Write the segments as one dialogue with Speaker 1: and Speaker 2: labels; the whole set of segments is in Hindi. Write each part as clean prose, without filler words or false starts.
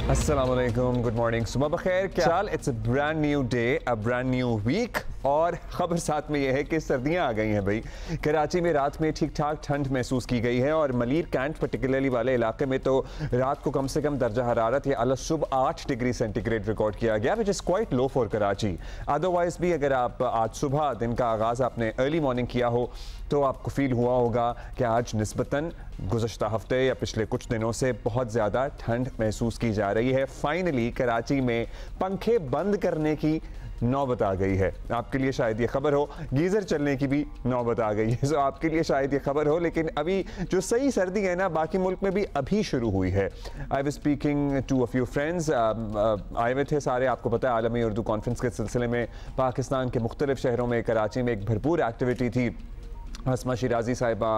Speaker 1: अस्सलामुअलैकुम, गुड मॉर्निंग, सुबह बखैर, क्या हाल। It's a brand new day, a brand new week. और ख़बर साथ में यह है कि सर्दियां आ गई हैं भाई। कराची में रात में ठीक ठाक ठंड महसूस की गई है और मलीर कैंट पर्टिकुलरली वाले इलाके में तो रात को कम से कम दर्जा हरारत या अल सुबह 8 डिग्री सेंटीग्रेड रिकॉर्ड किया गया, which is quite low for Karachi. Otherwise भी अगर आप आज सुबह दिन का आगाज़ आपने अर्ली मॉर्निंग किया हो तो आपको फील हुआ होगा कि आज निस्बतन गुज़श्ता हफ्ते या पिछले कुछ दिनों से बहुत ज़्यादा ठंड महसूस की जा रही है। फाइनली कराची में पंखे बंद करने की नौबत आ गई है। आपके लिए शायद ये खबर हो, गीज़र चलने की भी नौबत आ गई है, तो आपके लिए शायद ये खबर हो, लेकिन अभी जो सही सर्दी है ना बाकी मुल्क में भी अभी शुरू हुई है। I was speaking to a few friends, आए हुए थे सारे, आपको पता है आलमी उर्दू कॉन्फ्रेंस के सिलसिले में पाकिस्तान के मुख्तलिफ शहरों में, कराची में एक भरपूर एक्टिविटी थी। हसमा शिराजी साहिबा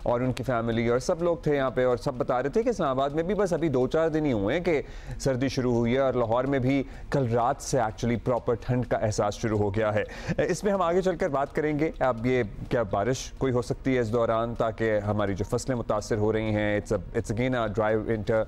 Speaker 1: और उनकी फैमिली और सब लोग थे यहाँ पे, और सब बता रहे थे कि इस्लामाबाद में भी बस अभी 2-4 दिन ही हुए हैं कि सर्दी शुरू हुई है, और लाहौर में भी कल रात से एक्चुअली प्रॉपर ठंड का एहसास शुरू हो गया है। इसमें हम आगे चलकर बात करेंगे अब ये क्या बारिश कोई हो सकती है इस दौरान, ताकि हमारी जो फसलें मुतासर हो रही हैं, it's again a dry winter,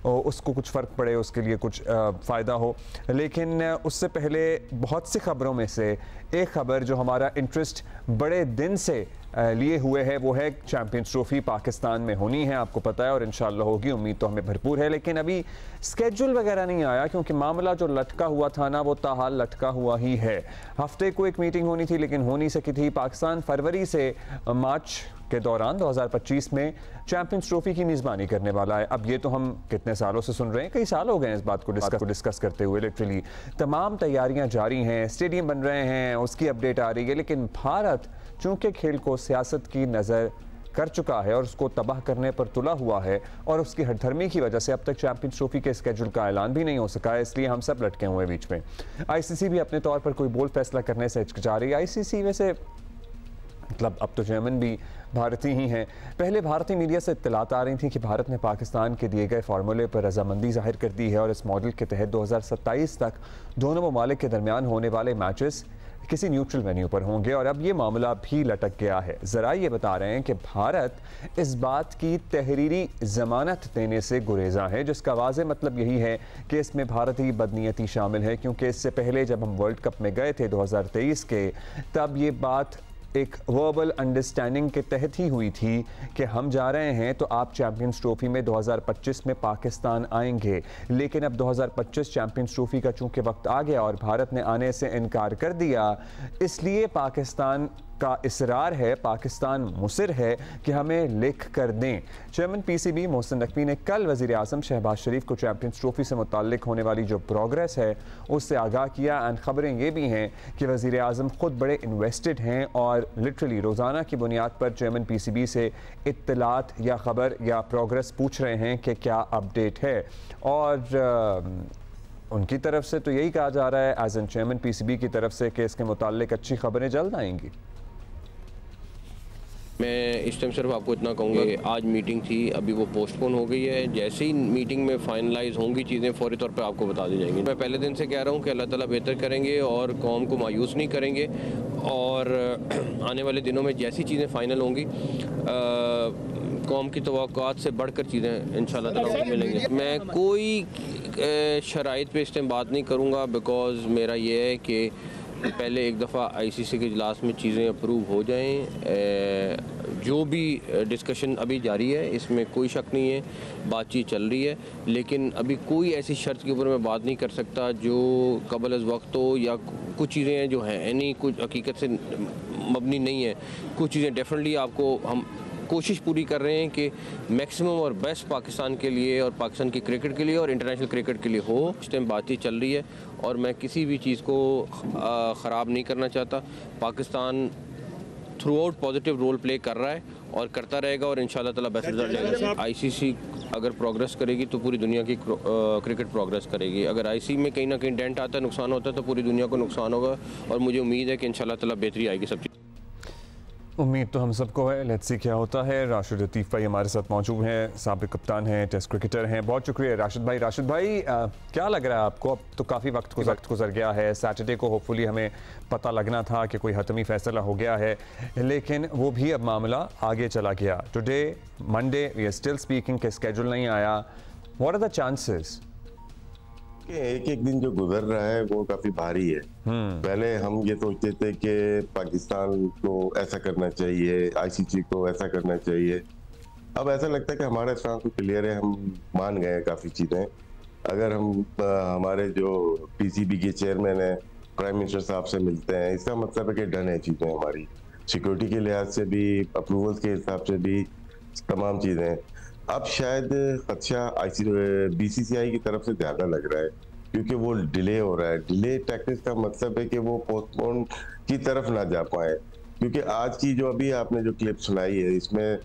Speaker 1: उसको कुछ फ़र्क पड़े, उसके लिए कुछ फ़ायदा हो। लेकिन उससे पहले बहुत सी खबरों में से एक खबर जो हमारा इंटरेस्ट बड़े दिन से लिए हुए है वो है चैंपियंस ट्रॉफी पाकिस्तान में होनी है, आपको पता है, और इंशाल्लाह होगी, उम्मीद तो हमें भरपूर है। लेकिन अभी स्केड्यूल वगैरह नहीं आया, क्योंकि मामला जो लटका हुआ था ना वो ताहाल लटका हुआ ही है। हफ्ते को एक मीटिंग होनी थी लेकिन हो नहीं सकी थी। पाकिस्तान फरवरी से मार्च के दौरान 2025 में चैंपियंस ट्रॉफी की मेज़बानी करने वाला है। अब ये तो हम कितने सालों से सुन रहे हैं, कई साल हो गए हैं इस बात को डिस्कस करते हुए। लिटरली तमाम तैयारियां जारी हैं, स्टेडियम बन रहे हैं, उसकी अपडेट आ रही है, लेकिन भारत चूंकि खेल को सियासत की नज़र कर चुका है और उसको तबाह करने पर तुला हुआ है, और उसकी हठधर्मी की वजह से अब तक चैंपियंस ट्रॉफी के स्केड्यूल का ऐलान भी नहीं हो सका है, इसलिए हम सब लटके हुए बीच में। आईसीसी भी अपने तौर पर कोई बोल्ड फैसला करने से हिचकिचा रही है। आईसीसी वैसे मतलब अब तो चेयरमैन भी भारतीय ही हैं। पहले भारतीय मीडिया से इत्तलात आ रही थी कि भारत ने पाकिस्तान के दिए गए फार्मूले पर रजामंदी जाहिर कर दी है और इस मॉडल के तहत 2027 तक दोनों ममालिक के दरमियान होने वाले मैचेस किसी न्यूट्रल वेन्यू पर होंगे, और अब ये मामला भी लटक गया है। ज़रा ये बता रहे हैं कि भारत इस बात की तहरीरी ज़मानत देने से गुरेज़ा है, जिसका वाज़ेह मतलब यही है कि इसमें भारतीय बदनीयती शामिल है, क्योंकि इससे पहले जब हम वर्ल्ड कप में गए थे 2023 के, तब ये बात एक वर्बल अंडरस्टैंडिंग के तहत ही हुई थी कि हम जा रहे हैं तो आप चैंपियंस ट्रॉफी में 2025 में पाकिस्तान आएंगे। लेकिन अब 2025 चैंपियंस ट्रॉफी का चूंकि वक्त आ गया और भारत ने आने से इनकार कर दिया, इसलिए पाकिस्तान का इसरार है, पाकिस्तान मुसिर है कि हमें लिख कर दें। चेयरमैन पीसीबी मोहसिन नकवी ने कल वज़ीर आज़म शहबाज शरीफ को चैंपियंस ट्रॉफी से मुताल्लिक होने वाली जो प्रोग्रेस है उससे आगाह किया, एंड ख़बरें ये भी हैं कि वज़ीर आज़म ख़ुद बड़े इन्वेस्टेड हैं और लिटरली रोज़ाना की बुनियाद पर चेयरमैन पीसीबी से इत्तलात या ख़बर या प्रोग्रेस पूछ रहे हैं कि क्या अपडेट है। और उनकी तरफ से तो यही कहा जा रहा है एज एन चेयरमैन पीसीबी की तरफ से कि इसके मुताल्लिक अच्छी खबरें जल्द आएंगी।
Speaker 2: मैं इस टाइम सिर्फ आपको इतना कहूँगा कि आज मीटिंग थी, अभी वो पोस्टपोन हो गई है। जैसे ही मीटिंग में फाइनलाइज होंगी चीज़ें फौरी तौर पे आपको बता दी जाएंगी। मैं पहले दिन से कह रहा हूँ कि अल्लाह ताला बेहतर करेंगे और कौम को मायूस नहीं करेंगे, और आने वाले दिनों में जैसी चीज़ें फ़ाइनल होंगी कौम की तवक्कुआत से बढ़कर चीज़ें इंशाल्लाह ताला मिलेंगी। मैं कोई शराइत पे इस टाइम बात नहीं करूँगा, बिकॉज़ मेरा ये है कि पहले एक दफ़ा आईसीसी के इजलास में चीज़ें अप्रूव हो जाएं। जो भी डिस्कशन अभी जारी है इसमें कोई शक नहीं है, बातचीत चल रही है, लेकिन अभी कोई ऐसी शर्त के ऊपर मैं बात नहीं कर सकता जो कबल अज़ वक्त हो, या कुछ चीज़ें हैं जो हैं यानी कुछ हकीकत से मबनी नहीं है। कुछ चीज़ें डेफिनेटली आपको हम कोशिश पूरी कर रहे हैं कि मैक्सिमम और बेस्ट पाकिस्तान के लिए और पाकिस्तान की क्रिकेट के लिए और इंटरनेशनल क्रिकेट के लिए हो। इस टाइम बातचीत चल रही है और मैं किसी भी चीज़ को ख़राब नहीं करना चाहता। Pakistan throughout positive role play कर रहा है और करता रहेगा, और इंशाल्लाह ताला बेस्ट रिजल्ट आएगा। आईसीसी अगर प्रोग्रेस करेगी तो पूरी दुनिया की क्रिकेट प्रोग्रेस करेगी। अगर आईसीसी में कहीं ना कहीं डेंट आता है, नुकसान होता है, तो पूरी दुनिया को नुकसान होगा, और मुझे उम्मीद है कि इंशाल्लाह ताला बेहतरी आएगी सब चीज़।
Speaker 1: उम्मीद तो हम सबको है, लेट्स सी क्या होता है। राशिद लतीफ़ भाई हमारे साथ मौजूद हैं, साबिक़ कप्तान हैं, टेस्ट क्रिकेटर हैं। बहुत शुक्रिया राशिद भाई। राशिद भाई क्या लग रहा है आपको, अब तो काफ़ी वक्त गुजर गया है, सैटरडे को होपफुली हमें पता लगना था कि कोई हतमी फैसला हो गया है, लेकिन वो भी अब मामला आगे चला गया। Today Monday we are still speaking के स्केड्यूल नहीं आया। व्हाट आर द चांसेस
Speaker 3: एक एक दिन जो गुजर रहा है वो काफी भारी है। पहले हम ये सोचते थे कि पाकिस्तान को ऐसा करना चाहिए, आईसीसी को ऐसा करना चाहिए। अब ऐसा लगता है कि हमारा स्टांस तो क्लियर है, हम मान गए हैं काफी चीजें। अगर हम हमारे जो पीसीबी के चेयरमैन है, प्राइम मिनिस्टर साहब से मिलते हैं, इसका मतलब है कि डन है चीजें हमारी, सिक्योरिटी के लिहाज से भी, अप्रूवल्स के हिसाब से भी, तमाम चीजें। अब शायद खदशा बीसीसीआई की तरफ से ज्यादा लग रहा है, क्योंकि वो डिले हो रहा है। डिले टैक्टिक्स का मतलब है कि वो पोस्टपोन की तरफ ना जा पाए। क्योंकि आज की जो अभी आपने जो क्लिप सुनाई है, इसमें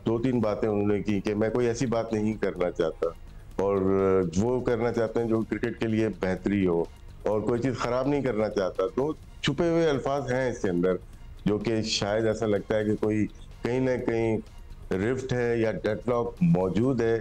Speaker 3: 2-3 बातें उन्होंने की कि मैं कोई ऐसी बात नहीं करना चाहता, और वो करना चाहते हैं जो क्रिकेट के लिए बेहतरी हो, और कोई चीज खराब नहीं करना चाहता। तो छुपे हुए अल्फाज हैं इसके अंदर, जो कि शायद ऐसा लगता है कि कोई कहीं ना कहीं रिफ्ट है या डेडलॉक मौजूद है,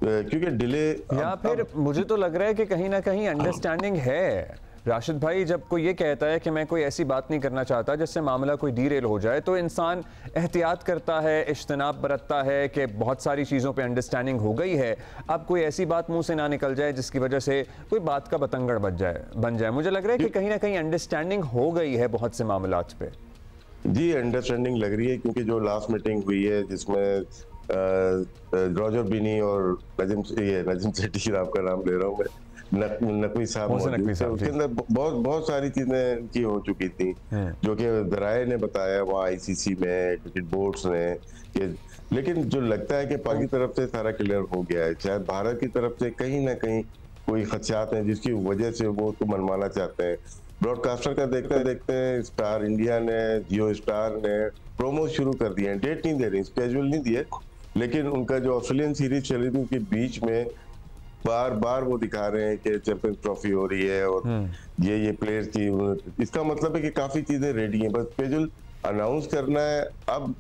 Speaker 3: क्योंकि डिले
Speaker 1: या फिर मुझे तो लग रहा है कि कहीं ना कहीं अंडरस्टैंडिंग है। राशिद भाई, जब कोई ये कहता है कि मैं कोई ऐसी बात नहीं करना चाहता जिससे मामला कोई डीरेल हो जाए, तो इंसान एहतियात करता है, इज्तनाब बरतता है कि बहुत सारी चीज़ों पे अंडरस्टैंडिंग हो गई है, अब कोई ऐसी बात मुंह से ना निकल जाए जिसकी वजह से कोई बात का बतंगड़ बन जाए। मुझे लग रहा है कि कहीं ना कहीं अंडरस्टैंडिंग हो गई है बहुत से मामलात पे।
Speaker 3: जी, अंडरस्टैंडिंग लग रही है, क्योंकि जो लास्ट मीटिंग हुई है जिसमें रॉजर बिनी और नजीम सेठी, आपका नाम ले रहा हूँ मैं, नकवी साहब मौजूद थे, उसके अंदर बहुत सारी चीजें की हो चुकी थी, जो कि दराये ने बताया वहाँ आईसीसी में, क्रिकेट बोर्ड्स ने, कि लेकिन जो लगता है कि पाक की तरफ से सारा क्लियर हो गया है। शायद भारत की तरफ से कहीं ना कहीं कोई खदशात हैं जिसकी वजह से वो तो मनवाना चाहते हैं। ब्रॉडकास्टर का देखते हैं स्टार इंडिया ने, जियो स्टार ने प्रोमो शुरू कर दिए हैं, डेट नहीं दे रही, स्केड्यूल नहीं दिए, लेकिन उनका जो ऑस्ट्रेलियन सीरीज चली थी उसके बीच में बार बार वो दिखा रहे हैं कि चैंपियंस ट्रॉफी हो रही है और ये प्लेयर्स की, इसका मतलब है कि काफी चीजें रेडी हैं, बस स्केड्यूल अनाउंस करना है। अब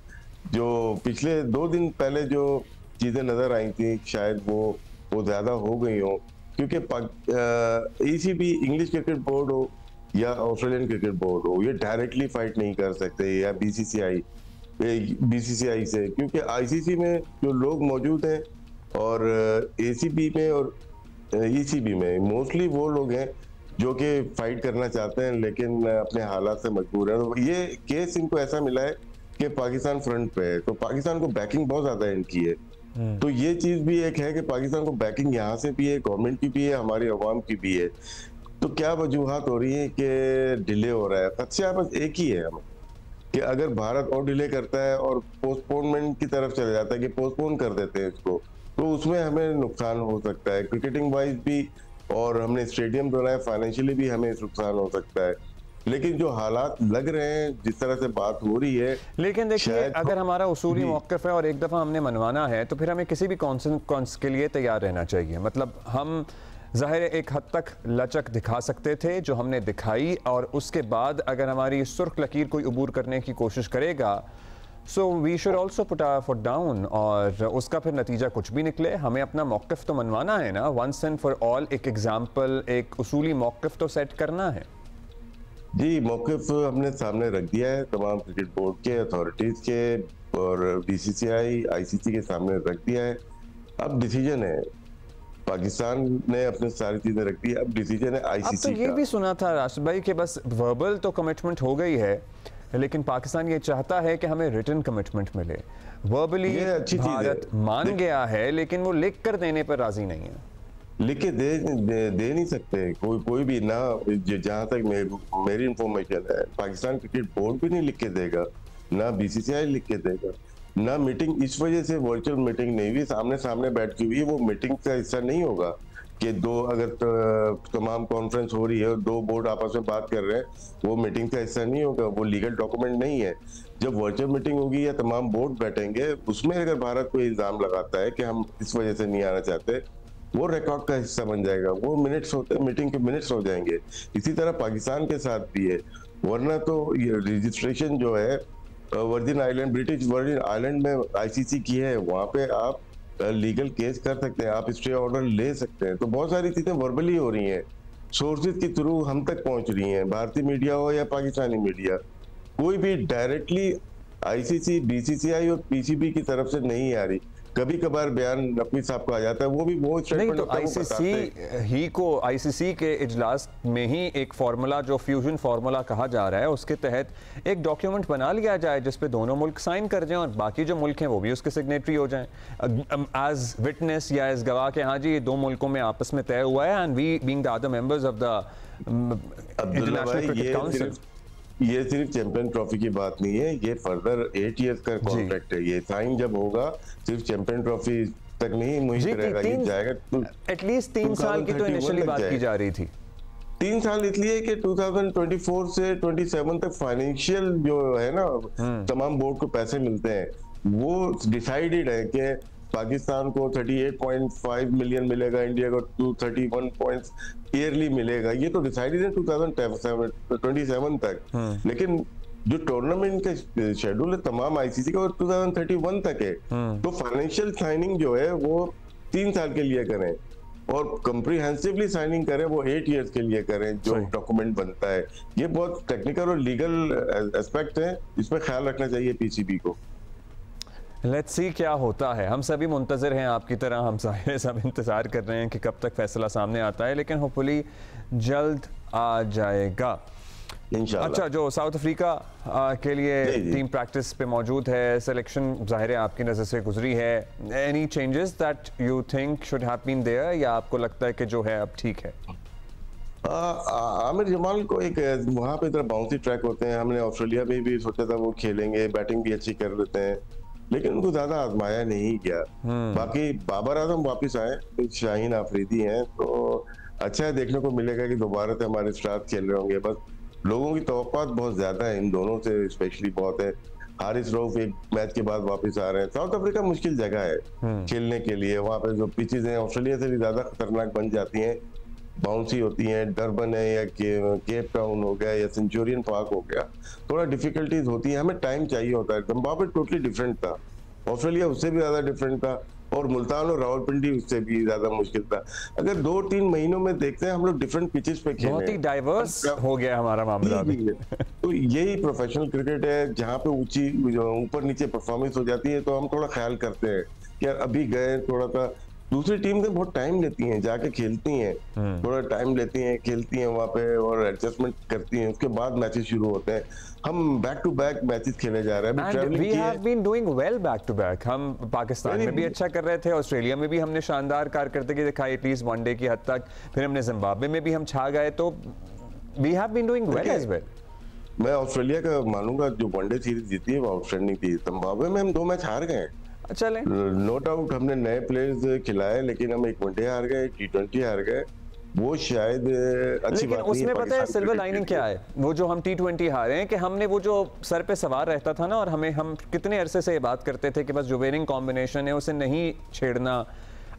Speaker 3: जो पिछले 2 दिन पहले जो चीजें नजर आई थी शायद वो ज्यादा हो गई हो, क्योंकि ईसीबी, इंग्लिश क्रिकेट बोर्ड हो या ऑस्ट्रेलियन क्रिकेट बोर्ड हो, ये डायरेक्टली फाइट नहीं कर सकते, या बीसीसीआई से, क्योंकि आईसीसी में जो लोग मौजूद हैं और एसीबी में और ईसीबी में मोस्टली वो लोग हैं जो कि फाइट करना चाहते हैं, लेकिन अपने हालात से मजबूर हैं। ये केस इनको ऐसा मिला है कि पाकिस्तान फ्रंट पे है, तो पाकिस्तान को बैकिंग बहुत ज्यादा इनकी है। तो ये चीज भी एक है कि पाकिस्तान को बैकिंग यहाँ से भी है, गवर्नमेंट की भी है, हमारी अवाम की भी है। तो क्या वजूहात हो रही है कि डिले हो रहा है? खदशा बस एक ही है हमें, कि अगर भारत और डिले करता है और पोस्टपोनमेंट की तरफ चले जाता है कि पोस्टपोन कर देते हैं इसको, तो उसमें हमें नुकसान हो सकता है, क्रिकेटिंग वाइज भी, और हमने स्टेडियम बनाया, फाइनेंशियली भी हमें नुकसान हो सकता है। लेकिन जो हालात लग रहे हैं, जिस तरह से बात हो रही है,
Speaker 1: लेकिन देखिए अगर हमारा उसूली मौक़िफ़ है और एक दफ़ा हमने मनवाना है, तो फिर हमें किसी भी कॉन्स के लिए तैयार रहना चाहिए। मतलब हम ज़ाहिर एक हद तक लचक दिखा सकते थे जो हमने दिखाई, और उसके बाद अगर हमारी सुर्ख लकीर कोई अबूर करने की कोशिश करेगा, so we should also put our foot down, और उसका फिर नतीजा कुछ भी निकले, हमें अपना मौक़िफ़ तो मनवाना है ना, वंस एंड फॉर ऑल। एक एग्जाम्पल, एक उसूली मौक़िफ़ तो सेट करना है।
Speaker 3: जी, मौक़िफ़ हमने सामने रख दिया है, तमाम क्रिकेट बोर्ड के, अथॉरिटीज़ के और बीसीसीआई, आईसीसी के सामने रख दिया है। अब डिसीजन है, पाकिस्तान ने अपने सारी चीजें रख दी, अब डिसीजन है आईसीसी
Speaker 1: का। अब तो ये भी सुना था राशिद भाई कि बस वर्बल तो कमिटमेंट हो गई है, लेकिन पाकिस्तान ये चाहता है कि हमें रिटन कमिटमेंट मिले। वर्बली भारत मान गया है, लेकिन वो लिख कर देने पर राजी नहीं है।
Speaker 3: लिख के दे नहीं सकते कोई भी ना, जहां तक मेरी इंफॉर्मेशन है, पाकिस्तान क्रिकेट बोर्ड भी नहीं लिख के देगा, ना बीसीसीआई लिख के देगा, ना मीटिंग। इस वजह से वर्चुअल मीटिंग नहीं हुई, सामने सामने बैठ के हुई, वो मीटिंग का हिस्सा नहीं होगा कि अगर तमाम कॉन्फ्रेंस हो रही है और 2 बोर्ड आपस में बात कर रहे हैं, वो मीटिंग का हिस्सा नहीं होगा, वो लीगल डॉक्यूमेंट नहीं है। जब वर्चुअल मीटिंग होगी या तमाम बोर्ड बैठेंगे, उसमें अगर भारत कोई इल्जाम लगाता है कि हम इस वजह से नहीं आना चाहते, वो रिकॉर्ड का हिस्सा बन जाएगा, वो मिनट्स होते, मीटिंग के मिनट्स हो जाएंगे। इसी तरह पाकिस्तान के साथ भी है, वरना तो ये रजिस्ट्रेशन जो है virgin island, British virgin island में आईसीसी की है, वहां पे आप लीगल केस कर सकते हैं, आप स्टे ऑर्डर ले सकते हैं। तो बहुत सारी चीजें वर्बली हो रही हैं, सोर्सेज के थ्रू हम तक पहुंच रही हैं, भारतीय मीडिया हो या पाकिस्तानी मीडिया, कोई भी डायरेक्टली आईसीसी, बीसीसीआई और पीसीबी की तरफ से नहीं आ रही। कभी कभार बयान नकवी साहब का आ जाता है, वो भी वो
Speaker 1: नहीं तो आईसीसी के इजलास में ही एक फार्मूला जो फ्यूजन फार्मूला कहा जा रहा है उसके तहत एक डॉक्यूमेंट बना लिया जाए जिस पे दोनों मुल्क साइन कर जाएं और बाकी जो मुल्क हैं वो भी उसके सिग्नेटरी हो जाएं एज विटनेस या एज गवाह के हाँ जी ये दो मुल्कों में आपस में तय हुआ है and we being the other members of the international cricket council.
Speaker 3: ये सिर्फ चैंपियन ट्रॉफी की बात नहीं है, ये फर्दर 8 इयर्स का कॉन्ट्रैक्ट है। ये साइन जब होगा सिर्फ चैंपियन ट्रॉफी तक नहीं मुहित रहेगा, ये जाएगा
Speaker 1: एटलीस्ट 3 साल की तो इनिशियली बात की जा रही थी।
Speaker 3: 3 साल इसलिए कि 2024 से 27 तक फाइनेंशियल जो है ना तमाम बोर्ड को पैसे मिलते हैं, वो डिसाइडेड है कि पाकिस्तान को 38.5 मिलियन मिलेगा, इंडिया को 231 पॉइंट्स ईयरली मिलेगा। ये तो डिसाइडेड है 2027 तक, लेकिन जो टूर्नामेंट का शेड्यूल है तमाम आईसीसी का 2031 तक है। तो फाइनेंशियल साइनिंग जो है वो 3 साल के लिए करें और कंप्रीहेंसिवली साइनिंग करें वो 8 इयर्स के लिए करें जो डॉक्यूमेंट बनता है। ये बहुत टेक्निकल और लीगल एस्पेक्ट है, इसमें ख्याल रखना चाहिए पीसीबी को।
Speaker 1: लेट्स सी क्या होता है, हम सभी मुंतज़िर हैं आपकी तरह, हम सारे सब इंतज़ार कर रहे हैं कि कब तक फैसला सामने आता है, लेकिन होपफुली जल्द आ जाएगा इंशाल्लाह। अच्छा, जो साउथ अफ्रीका के लिए टीम प्रैक्टिस पे मौजूद है, सिलेक्शन ज़ाहिर है आपकी नज़र से गुजरी है, any changes that you think should have been there या आपको लगता है कि जो है अब ठीक है?
Speaker 3: आमिर जमाल को एक वहाँ पे तरह बाउंसी ट्रैक होते हैं, हमने ऑस्ट्रेलिया में भी सोचा था वो खेलेंगे, बैटिंग भी अच्छी कर लेते हैं, लेकिन उनको ज्यादा आजमाया नहीं गया। बाकी बाबर आजम वापस आए, शाहीन आफरीदी हैं, तो अच्छा है, देखने को मिलेगा कि दोबारा से हमारे स्टार्स खेल रहे होंगे। बस लोगों की तवक्कुआत बहुत ज्यादा है इन दोनों से, स्पेशली बहुत है। हारिस रऊफ एक मैच के बाद वापस आ रहे हैं। साउथ अफ्रीका मुश्किल जगह है खेलने के लिए, वहाँ पे जो पिचेस हैं ऑस्ट्रेलिया से भी ज्यादा खतरनाक बन जाती हैं, बाउंसी होती हैं। डरबन है या केप टाउन हो गया या सेंचुरियन पार्क हो गया, थोड़ा डिफिकल्टीज होती है, हमें टाइम चाहिए होता है। जिम्बाब्वे टोटली डिफरेंट था, ऑस्ट्रेलिया उससे भी ज्यादा डिफरेंट था, और मुल्तान और रावलपिंडी उससे भी ज्यादा मुश्किल था। अगर 2-3 महीनों में देखते हैं हम लोग डिफरेंट पिचेस पे खेले,
Speaker 1: बहुत ही डाइवर्स हो गया हमारा मामला भी।
Speaker 3: तो यही प्रोफेशनल क्रिकेट है जहाँ पे ऊंची ऊपर नीचे परफॉर्मेंस हो जाती है, तो हम थोड़ा ख्याल करते हैं कि यार अभी गए थोड़ा सा। दूसरी टीम से बहुत टाइम लेती हैं, जाके खेलती हैं, थोड़ा टाइम लेती हैं, खेलती हैं वहाँ पे और एडजस्टमेंट करती हैं, उसके बाद मैचेस शुरू होते हैं। हम बैक टू बैक मैचेस खेले जा रहे हैं।
Speaker 1: And we have been doing well back to back। हम पाकिस्तान में भी अच्छा कर रहे थे, ऑस्ट्रेलिया में भी हमने शानदार कारकर्दगी दिखाई एटलीस्ट वनडे की हद तक, फिर हमने जिम्बाब्वे में भी हम छा गए, तो we have been doing well as well।
Speaker 3: मैं ऑस्ट्रेलिया का मानूंगा, जो वनडे सीरीज जीती है वो आउटस्टैंडिंग थी। जिम्बाब्वे में हम 2 मैच हार गए,
Speaker 1: चले
Speaker 3: नो डाउट हमने नए प्लेयर्स खिलाए, लेकिन हम एक वनडे हार गए, T20 हार गए, वो शायद अच्छी बात नहीं है।
Speaker 1: उसमें पता है सिल्वर लाइनिंग क्या है, वो जो हम T20 हारे हैं, कि हमने वो जो सर पे सवार रहता था ना, और हम कितने अरसे से ये बात करते थे कि बस जो विनिंग कॉम्बिनेशन है उसे नहीं छेड़ना।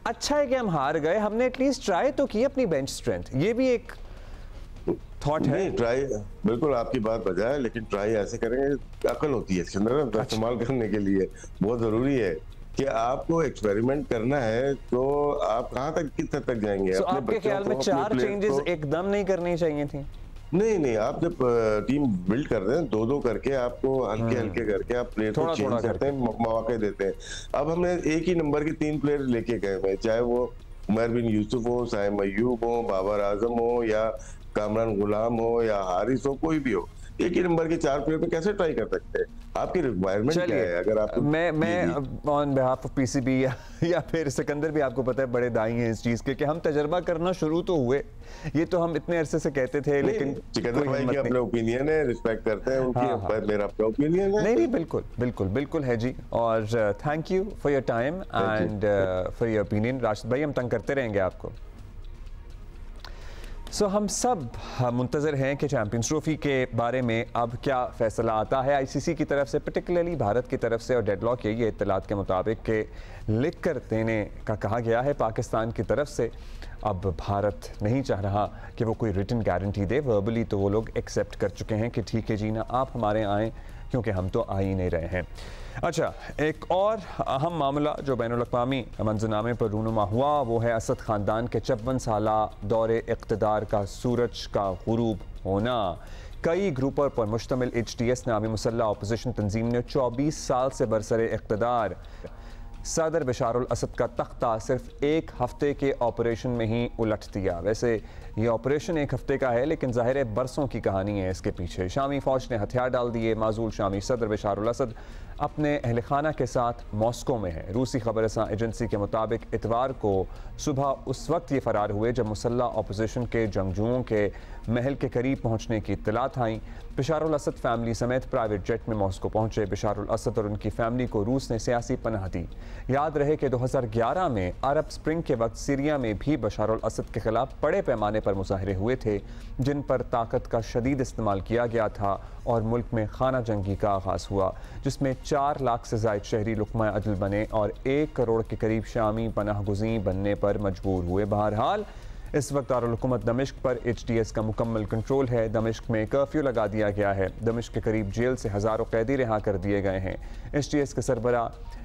Speaker 1: अच्छा है कि हम हार गए, हमने एटलीस्ट ट्राई तो की अपनी बेंच स्ट्रेंथ, ये भी एक थॉट है।
Speaker 3: ट्राई बिल्कुल आपकी बात बजा है, लेकिन ट्राई ऐसे करेंगे, अकल होती है इसके अंदर इस्तेमाल करने के लिए, बहुत जरूरी है कि आपको एक्सपेरिमेंट करना है, तो आप कहाँ तक किस हद तक जाएंगे।
Speaker 1: तो आपके ख्याल में 4 चेंजेस एकदम नहीं करनी चाहिए थी?
Speaker 3: नहीं, आप जब टीम बिल्ड कर रहे हैं 2-2 करके, आपको हल्के हल्के करके आप प्लेयर को चेंज करते हैं, मौके देते हैं। अब हमने एक ही नंबर के 3 प्लेयर लेके गए हैं, चाहे वो उमर बिन यूसुफ हो, साइम अय्यूब हो, बाबर आजम हो, या कामरान गुलाम हो, या हारिस हो, कोई भी हो, एक ही नंबर के 4 प्लेयर पे कैसे ट्राई कर सकते हैं? आपकी रिक्वायरमेंट क्या है? अगर आप
Speaker 1: मैं ऑन बिहाफ ऑफ पीसीबी या फिर सिकंदर भी आपको पता है बड़े दाई हैं इस चीज के, कि हम तजर्बा करना शुरू तो हुए, ये तो हम इतने अरसे से कहते थे, लेकिन
Speaker 3: सिकंदर भाई के अपने ओपिनियन है, रिस्पेक्ट करते हैं उनकी, मेरा अपना ओपिनियन है।
Speaker 1: नहीं, बिल्कुल है जी, और thank you for your time and for your opinion. Rashid भाई, हम तंग करते रहेंगे आपको। हम सब मुंतज़िर हैं कि चैंपियंस ट्रॉफी के बारे में अब क्या फैसला आता है आईसीसी की तरफ से, पर्टिकुलरली भारत की तरफ से। और डेडलॉक यही है इत्तलात के मुताबिक कि लिख कर देने का कहा गया है पाकिस्तान की तरफ से। अब भारत नहीं चाह रहा कि वो कोई रिटन गारंटी दे, वर्बली तो वो लोग एक्सेप्ट कर चुके हैं कि ठीक है जी ना, आप हमारे आएँ, क्योंकि हम तो आ ही नहीं रहे हैं। अच्छा, एक और अहम मामला जो बैनुल-अक़वामी मंज़रनामे पर रूनुमा हुआ, वो है असद ख़ानदान के 54 साला दौरे इक़्तिदार का सूरज का ग़ुरूब होना। कई ग्रुपों पर मुश्तमिल HTS नामी मुसल्लह अपोजिशन तंजीम ने 24 साल से बरसरे इक़्तिदार सदर बशारुल असद का तख्ता सिर्फ एक हफ्ते के ऑपरेशन में ही उलट दिया। वैसे ये ऑपरेशन एक हफ्ते का है, लेकिन ज़ाहिर है बरसों की कहानी है इसके पीछे। शामी फ़ौज ने हथियार डाल दिए। माजूल शामी सदर बशारुल असद अपने अहल खाना के साथ मॉस्को में है। रूसी खबरसां एजेंसी के मुताबिक इतवार को सुबह उस वक्त ये फरार हुए जब मुसल्लह अपोजिशन के जंगजुओं के महल के करीब पहुंचने की इत्तलात आई। बशारुल असद फैमिली समेत प्राइवेट जेट में मॉस्को पहुंचे। बशारुल असद और उनकी फैमिली को रूस ने सियासी पनाह दी। याद रहे कि 2011 में अरब स्प्रिंग के वक्त सीरिया में भी बशारुल असद के खिलाफ बड़े पैमाने पर मुजाहरे हुए थे, जिन पर ताकत का शदीद इस्तेमाल किया गया था और मुल्क में खाना जंगी का आगाज़ हुआ, जिसमें 4 लाख से ज़ायद शहरी लुक़मा अदल बने और 1 करोड़ के करीब शामी पनाह गुज़ीर बनने पर मजबूर हुए। बहरहाल इस वक्त दारुल हुकूमत दमिश्क पर HTS का मुकम्मल कंट्रोल है। दमिश्क में कर्फ्यू लगा दिया गया है। दमिश्क के करीब जेल से हज़ारों कैदी रिहा कर दिए गए हैं। HTS के सरबरा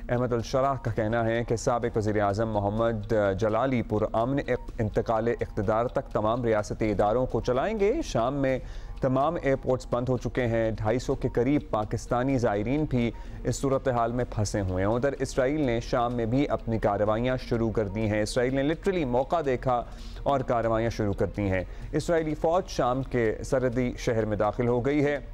Speaker 1: अहमद अल शराह का कहना है कि साबिक़ वज़ीर आज़म मोहम्मद जलाली पुरअमन इंतकाल इक़्तिदार तक तमाम रियासती इदारों को चलाएंगे। शाम में तमाम एयरपोर्ट्स बंद हो चुके हैं। 250 के करीब पाकिस्तानी ज़ायरीन भी इस सूरत हाल में फंसे हुए हैं। उधर इसराइल ने शाम में भी अपनी कार्रवाइयाँ शुरू कर दी हैं। इसराइल ने लिटरली मौका देखा और कार्रवाइयाँ शुरू कर दी हैं। इसराइली फ़ौज शाम के सरहदी शहर में दाखिल हो गई है।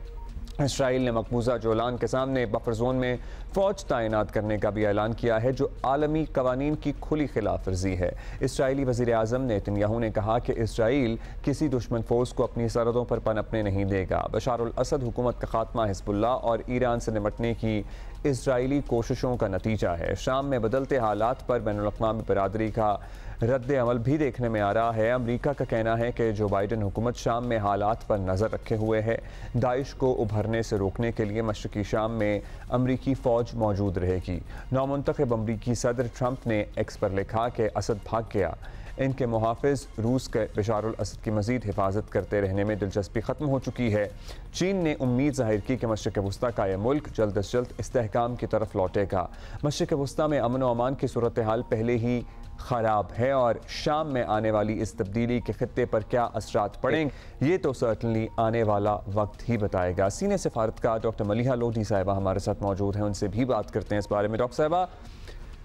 Speaker 1: इसराइल ने मकबूजा जोलान के सामने बफर जोन में फ़ौज तैनात करने का भी ऐलान किया है, जो आलमी कवानीन की खुली खिलाफ वर्जी है। इसराइली वज़ीर आज़म नेतन्याहू ने कहा कि इसराइल किसी दुश्मन फोर्स को अपनी सरहदों पर पनपने नहीं देगा। बशारुल असद हुकूमत का खात्मा हिज़्बुल्लाह और ईरान से निपटने की इसराइली कोशिशों का नतीजा है। शाम में बदलते हालात पर बैनुल-अक़वामी बरादरी का रद्द अमल भी देखने में आ रहा है। अमरीका का कहना है कि जो बाइडन हुकूमत शाम में हालात पर नज़र रखे हुए है। दाइश को उभरने से रोकने के लिए मशरक़ी शाम में अमरीकी फ़ौज मौजूद रहेगी। नामुंतखब अमरीकी सदर ट्रंप ने एक्स पर लिखा कि असद भाग गया। इनके मुहाफ़िज़ रूस के बशारुल असद की मज़ीद हिफाजत करते रहने में दिलचस्पी ख़त्म हो चुकी है। चीन ने उम्मीद ज़ाहिर की कि मशरिक़ वस्ता का यह मुल्क जल्द अज जल्द इस्तेहकाम की तरफ लौटेगा। मशरिक़ वस्ता में अमन व अमान की सूरत हाल पहले ही ख़राब है और शाम में आने वाली इस तब्दीली के खित्ते पर क्या असरात पड़ेंगे, ये तो सर्टनली आने वाला वक्त ही बताएगा। सीनियर सफारतकार डॉक्टर मलिहा लोधी साहिबा हमारे साथ मौजूद हैं, उनसे भी बात करते हैं इस बारे में। डॉक्टर साहिबा,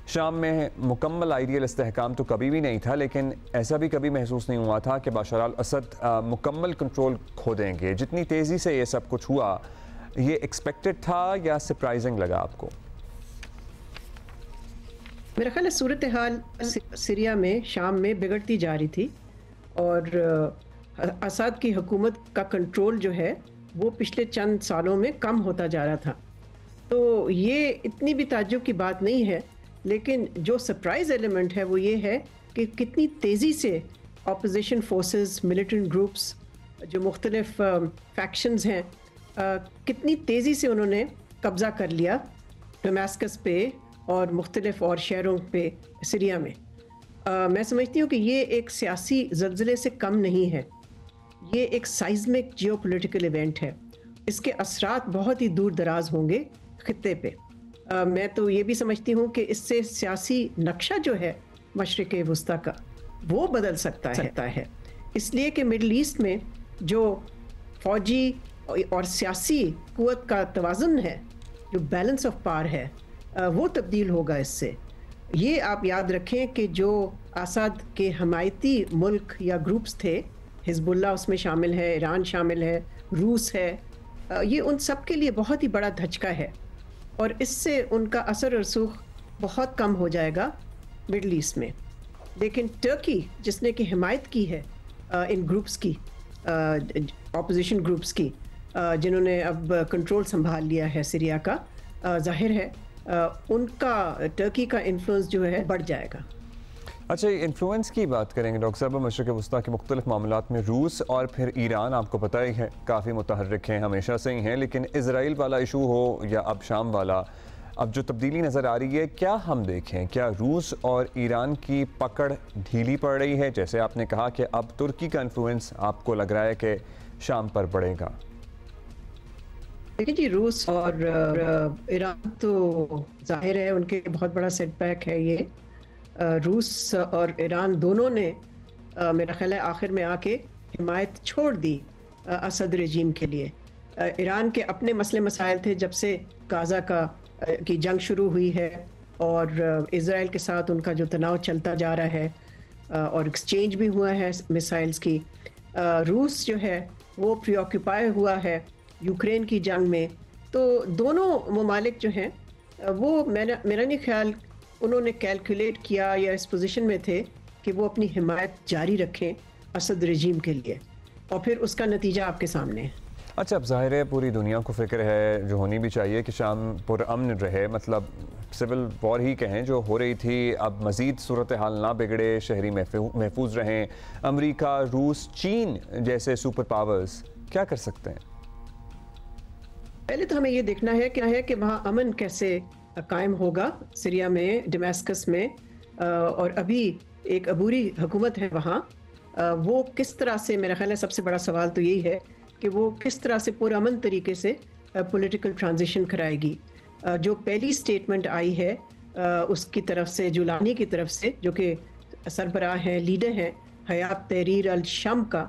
Speaker 1: शाम में मुकम्मल आइडियल इस्तेहकाम तो कभी भी नहीं था, लेकिन ऐसा भी कभी महसूस नहीं हुआ था कि बशर अल असद मुकम्मल कंट्रोल खो देंगे। जितनी तेज़ी से ये सब कुछ हुआ, ये एक्सपेक्टेड था या सरप्राइजिंग लगा आपको?
Speaker 4: मेरा ख्याल है सूरत हाल सीरिया में शाम में बिगड़ती जा रही थी और असद की हुकूमत का कंट्रोल जो है वो पिछले चंद सालों में कम होता जा रहा था। तो ये इतनी भी ताज्जुब की बात नहीं है, लेकिन जो सरप्राइज एलिमेंट है वो ये है कि कितनी तेज़ी से ऑपोजिशन फोर्सेस, मिलिटेंट ग्रुप्स, जो मुख्तलिफ फैक्शंस हैं, कितनी तेज़ी से उन्होंने कब्ज़ा कर लिया दमास्कस पे और मुख्तलिफ और शहरों पे सीरिया में। मैं समझती हूँ कि ये एक सियासी ज़ल्ज़ले से कम नहीं है, ये एक साइज़मिक जियोपॉलिटिकल इवेंट है। इसके असरात बहुत ही दूर दराज होंगे खित्ते पे। मैं तो ये भी समझती हूँ कि इससे सियासी नक्शा जो है मशरिक़ वस्ता का वो बदल सकता है, इसलिए कि मिडल ईस्ट में जो फ़ौजी और सियासी क़ुव्वत का तवाज़ुन है, जो बैलेंस ऑफ पावर है, वो तब्दील होगा इससे। ये आप याद रखें कि जो असद के हमायती मुल्क या ग्रुप्स थे, हिज़्बुल्लाह उसमें शामिल है, ईरान शामिल है, रूस है, ये उन सब के लिए बहुत ही बड़ा धचका है और इससे उनका असर और रसूख बहुत कम हो जाएगा मिडल ईस्ट में। लेकिन टर्की जिसने कि हिमायत की है इन ग्रुप्स की, ऑपोजिशन ग्रुप्स की, जिन्होंने अब कंट्रोल संभाल लिया है सीरिया का, जाहिर है उनका टर्की का इन्फ्लुएंस जो है बढ़ जाएगा।
Speaker 1: अच्छा, इन्फ्लुएंस की बात करेंगे डॉक्टर साहब। मशरिक़ वस्ता के मुख्तलिफ मामलात में रूस और फिर ईरान आपको पता ही है काफ़ी मुतहर्रिक हैं, हमेशा से ही हैं, लेकिन इजराइल वाला इशू हो या अब शाम वाला, अब जो तब्दीली नज़र आ रही है, क्या हम देखें, क्या रूस और ईरान की पकड़ ढीली पड़ रही है? जैसे आपने कहा कि अब तुर्की का इन्फ्लुएंस आपको लग रहा है कि शाम पर बढ़ेगा।
Speaker 4: देखिए जी, रूस और ईरान तो जाहिर है उनके बहुत बड़ा सेटबैक है ये। रूस और ईरान दोनों ने मेरा ख्याल है आखिर में आके हिमायत छोड़ दी असद रजीम के लिए। ईरान के अपने मसले मसाइल थे जब से गाज़ा की जंग शुरू हुई है, और इज़राइल के साथ उनका जो तनाव चलता जा रहा है और एक्सचेंज भी हुआ है मिसाइल्स की। रूस जो है वो प्रीऑक्यूपाई हुआ है यूक्रेन की जंग में। तो दोनों ममालिक जो हैं वो मेरा नहीं ख्याल उन्होंने कैलकुलेट किया या इस पोजीशन में थे कि वो अपनी हिमायत जारी रखें असद रजीम के लिए, और फिर उसका नतीजा आपके सामने है।
Speaker 1: अच्छा, अब ज़ाहिर है पूरी दुनिया को फिक्र है, जो होनी भी चाहिए, कि शाम पुरअमन रहे, मतलब सिविल वॉर ही कहें जो हो रही थी, अब मज़ीद सूरत हाल ना बिगड़े, शहरी महफूज रहें। अमेरिका, रूस, चीन जैसे सुपर पावर्स क्या कर सकते हैं?
Speaker 4: पहले तो हमें ये देखना है कि वहाँ अमन कैसे कायम होगा सीरिया में, दमिश्क में, और अभी एक अबूरी हुकूमत है वहाँ, वो किस तरह से, मेरा ख्याल है सबसे बड़ा सवाल तो यही है कि वो किस तरह से पुरअमन तरीके से पॉलिटिकल ट्रांजिशन कराएगी। जो पहली स्टेटमेंट आई है उसकी तरफ से, जुलानी की तरफ से, जो कि सरबराह हैं, लीडर हैं हयात तहरीर अल शम का,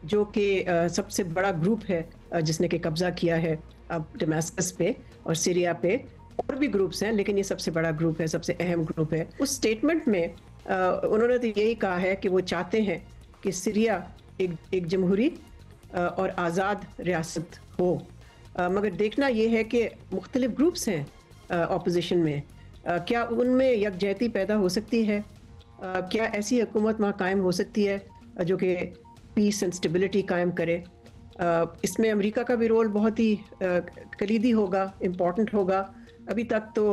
Speaker 4: जो कि सबसे बड़ा ग्रुप है जिसने कि कब्जा किया है अब दमिश्क पे और सीरिया पे। और भी ग्रुप्स हैं लेकिन ये सबसे बड़ा ग्रुप है, सबसे अहम ग्रुप है। उस स्टेटमेंट में उन्होंने तो यही कहा है कि वो चाहते हैं कि सीरिया एक जमहूरी और आज़ाद रियासत हो। मगर देखना ये है कि मुख्तलिफ ग्रुप्स हैं ऑपोजिशन में, क्या उनमें यकजहती पैदा हो सकती है? क्या ऐसी हुकूमत वहाँ कायम हो सकती है जो कि पीस एंड स्टेबिलिटी कायम करे? इसमें अमेरिका का भी रोल बहुत ही कलीदी होगा, इम्पॉर्टेंट होगा। अभी तक तो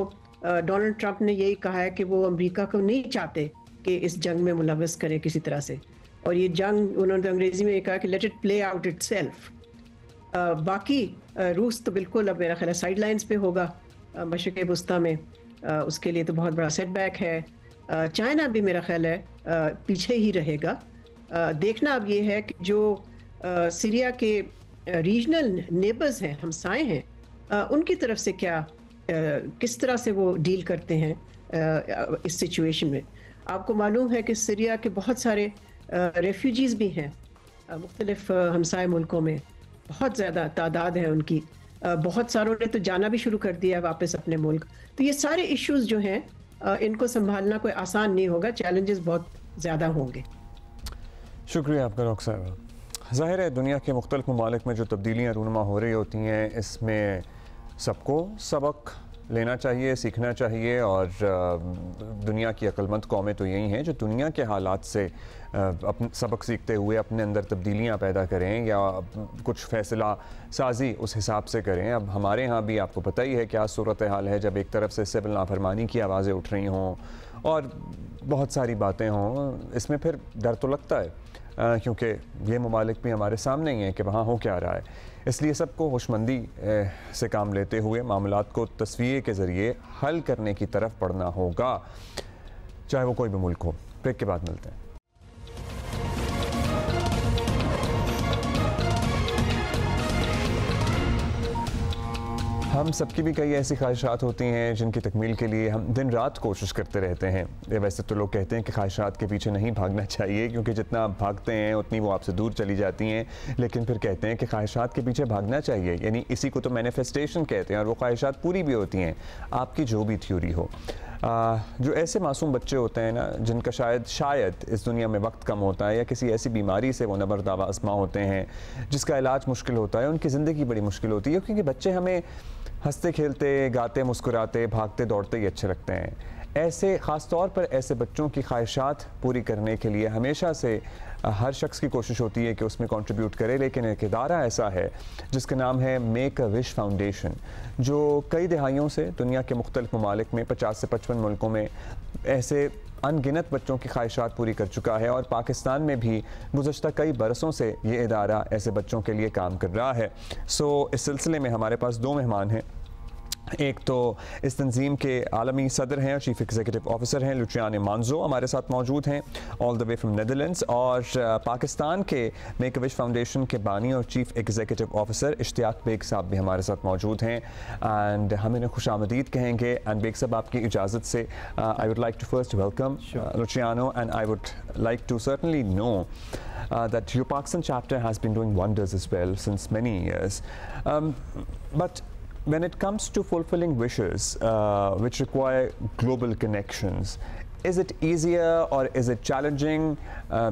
Speaker 4: डोनाल्ड ट्रंप ने यही कहा है कि वो अमेरिका को नहीं चाहते कि इस जंग में मुलव्वस करें किसी तरह से, और ये जंग, उन्होंने अंग्रेज़ी में ये कहा कि let it play out itself. बाकी रूस तो बिल्कुल अब मेरा ख्याल है साइड लाइन्स पे होगा मशरिक़ वस्ता में, उसके लिए तो बहुत बड़ा सेटबैक है। चाइना भी मेरा ख्याल है पीछे ही रहेगा। देखना अब ये है कि जो सीरिया के रीजनल नेबर्स हैं, हमसाए हैं, उनकी तरफ से क्या किस तरह से वो डील करते हैं इस सिचुएशन में। आपको मालूम है कि सीरिया के बहुत सारे रेफ्यूजीज़ भी हैं मुख्तलिफ हमसाए मुल्कों में, बहुत ज़्यादा तादाद है उनकी। बहुत सारों ने तो जाना भी शुरू कर दिया वापस अपने मुल्क। तो ये सारे इश्यूज़ जो हैं इनको संभालना कोई आसान नहीं होगा, चैलेंजेस बहुत ज़्यादा होंगे।
Speaker 1: शुक्रिया आपका डॉक्टर साहब। ज़ाहिर है दुनिया के मुख्तलिफ ममालिक में जो तब्दीलियाँ रूनुमा हो रही होती हैं, इसमें सबको सबक लेना चाहिए, सीखना चाहिए, और दुनिया की अक्लमंद कौमें तो यही हैं जो दुनिया के हालात से अपने सबक सीखते हुए अपने अंदर तब्दीलियाँ पैदा करें या कुछ फ़ैसला साजी उस हिसाब से करें। अब हमारे यहाँ भी आपको पता ही है क्या सूरत हाल है, जब एक तरफ से सिविल नाफरमानी की आवाज़ें उठ रही हों और बहुत सारी बातें हों, इसमें फिर डर तो लगता है क्योंकि ये ममालिक भी हमारे सामने ही हैं कि वहाँ हो क्या रहा है। इसलिए सबको होशमंदी से काम लेते हुए मामलात को तस्वीर के ज़रिए हल करने की तरफ बढ़ना होगा, चाहे वो कोई भी मुल्क हो। ब्रेक के बाद मिलते हैं। हम सबकी भी कई ऐसी ख्वाहिशात होती हैं जिनकी तकमील के लिए हम दिन रात कोशिश करते रहते हैं। वैसे तो लोग कहते हैं कि ख्वाहिशात के पीछे नहीं भागना चाहिए क्योंकि जितना आप भागते हैं उतनी वो आपसे दूर चली जाती हैं, लेकिन फिर कहते हैं कि ख्वाहिशात के पीछे भागना चाहिए, यानी इसी को तो मैनिफेस्टेशन कहते हैं, और वो ख्वाहिशात पूरी भी होती हैं, आपकी जो भी थ्योरी हो। जो ऐसे मासूम बच्चे होते हैं ना, जिनका शायद इस दुनिया में वक्त कम होता है या किसी ऐसी बीमारी से वो नबरदावा आज़मा होते हैं जिसका इलाज मुश्किल होता है, उनकी ज़िंदगी बड़ी मुश्किल होती है, क्योंकि बच्चे हमें हंसते खेलते, गाते, मुस्कुराते, भागते दौड़ते ही अच्छे लगते हैं। ऐसे ख़ास तौर पर ऐसे बच्चों की ख्वाहिशात पूरी करने के लिए हमेशा से हर शख्स की कोशिश होती है कि उसमें कंट्रीब्यूट करे, लेकिन एक इदारा ऐसा है जिसका नाम है मेक अ विश फाउंडेशन, जो कई दहाइयों से दुनिया के मुख्तलिफ ममालिक में 50 से 55 मुल्कों में ऐसे अनगिनत बच्चों की ख्वाहिशात पूरी कर चुका है, और पाकिस्तान में भी गुज़श्ता कई बरसों से ये इदारा ऐसे बच्चों के लिए काम कर रहा है। इस सिलसिले में हमारे पास दो मेहमान हैं। एक तो इस तंजीम के आलमी सदर हैं और चीफ एग्जीक्यूटिव ऑफिसर हैं लुचियानो मांजो, हमारे साथ मौजूद हैं all the way from Netherlands, और पाकिस्तान के मेक अ विश फाउंडेशन के बानी और chief executive officer Ishtiaq Beg साहब भी हमारे साथ मौजूद हैं, एंड हम इन्हें खुशामदीद कहेंगे। एंड बेग साहब, आपकी इजाज़त से I would like to first welcome Luciano, and I would like to certainly know that your Pakistan chapter has been doing wonders as well since many years, but when it comes to fulfilling wishes, which require global connections, is it easier or is it challenging?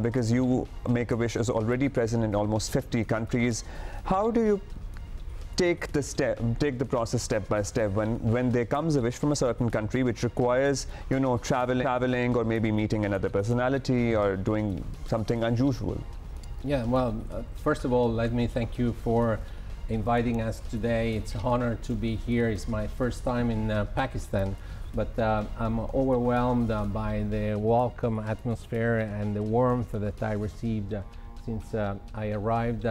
Speaker 1: Because you Make-A-Wish is already present in almost 50 countries. How do you take the process step by step when there comes a wish from a certain country which requires, traveling or maybe meeting another personality or doing something unusual?
Speaker 5: Yeah, well, first of all, let me thank you for inviting us today. It's an honor to be here. It's my first time in Pakistan, but I'm overwhelmed by the welcome atmosphere and the warmth that I received since I arrived.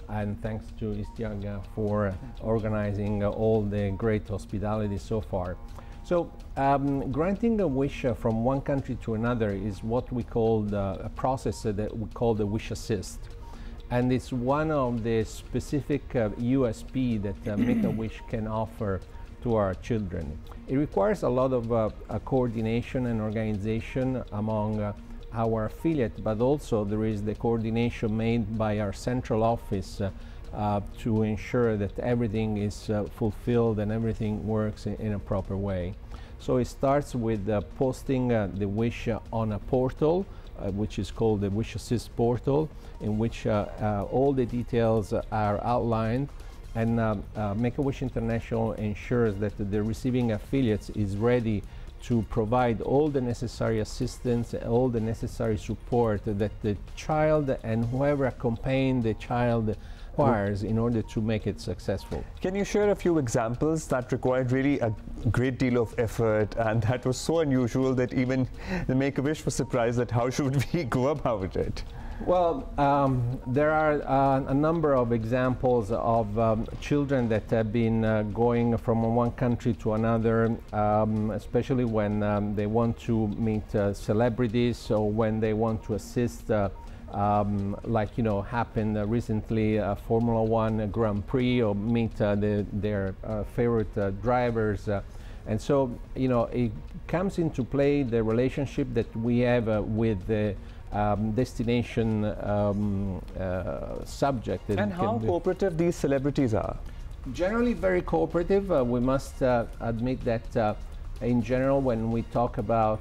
Speaker 5: And thanks to Istiaga for organizing all the great hospitality so far. So granting a wish from one country to another is what we call a process that we call the wish assist. And it's one of the specific USP that Make-A-Wish can offer to our children. It requires a lot of coordination and organization among our affiliate, but also there is the coordination made by our central office to ensure that everything is fulfilled and everything works in a proper way. So it starts with posting the wish on a portal, which is called the Wish Assist portal, in which all the details are outlined, and Make-A-Wish International ensures that the receiving affiliates is ready to provide all the necessary assistance, all the necessary support that the child and whoever accompanies the child requires in order to make it successful.
Speaker 1: Can you share a few examples that required really a great deal of effort and that was so unusual that even the Make-A-Wish was surprised that how should we go about it?
Speaker 5: Well, there are a number of examples of children that have been going from one country to another, especially when they want to meet celebrities or when they want to assist, like happened recently, Formula One Grand Prix, or meet their favorite drivers. And so, it comes into play the relationship that we have with the destination subject.
Speaker 1: And how cooperative these celebrities are?
Speaker 5: Generally very cooperative. We must admit that in general, when we talk about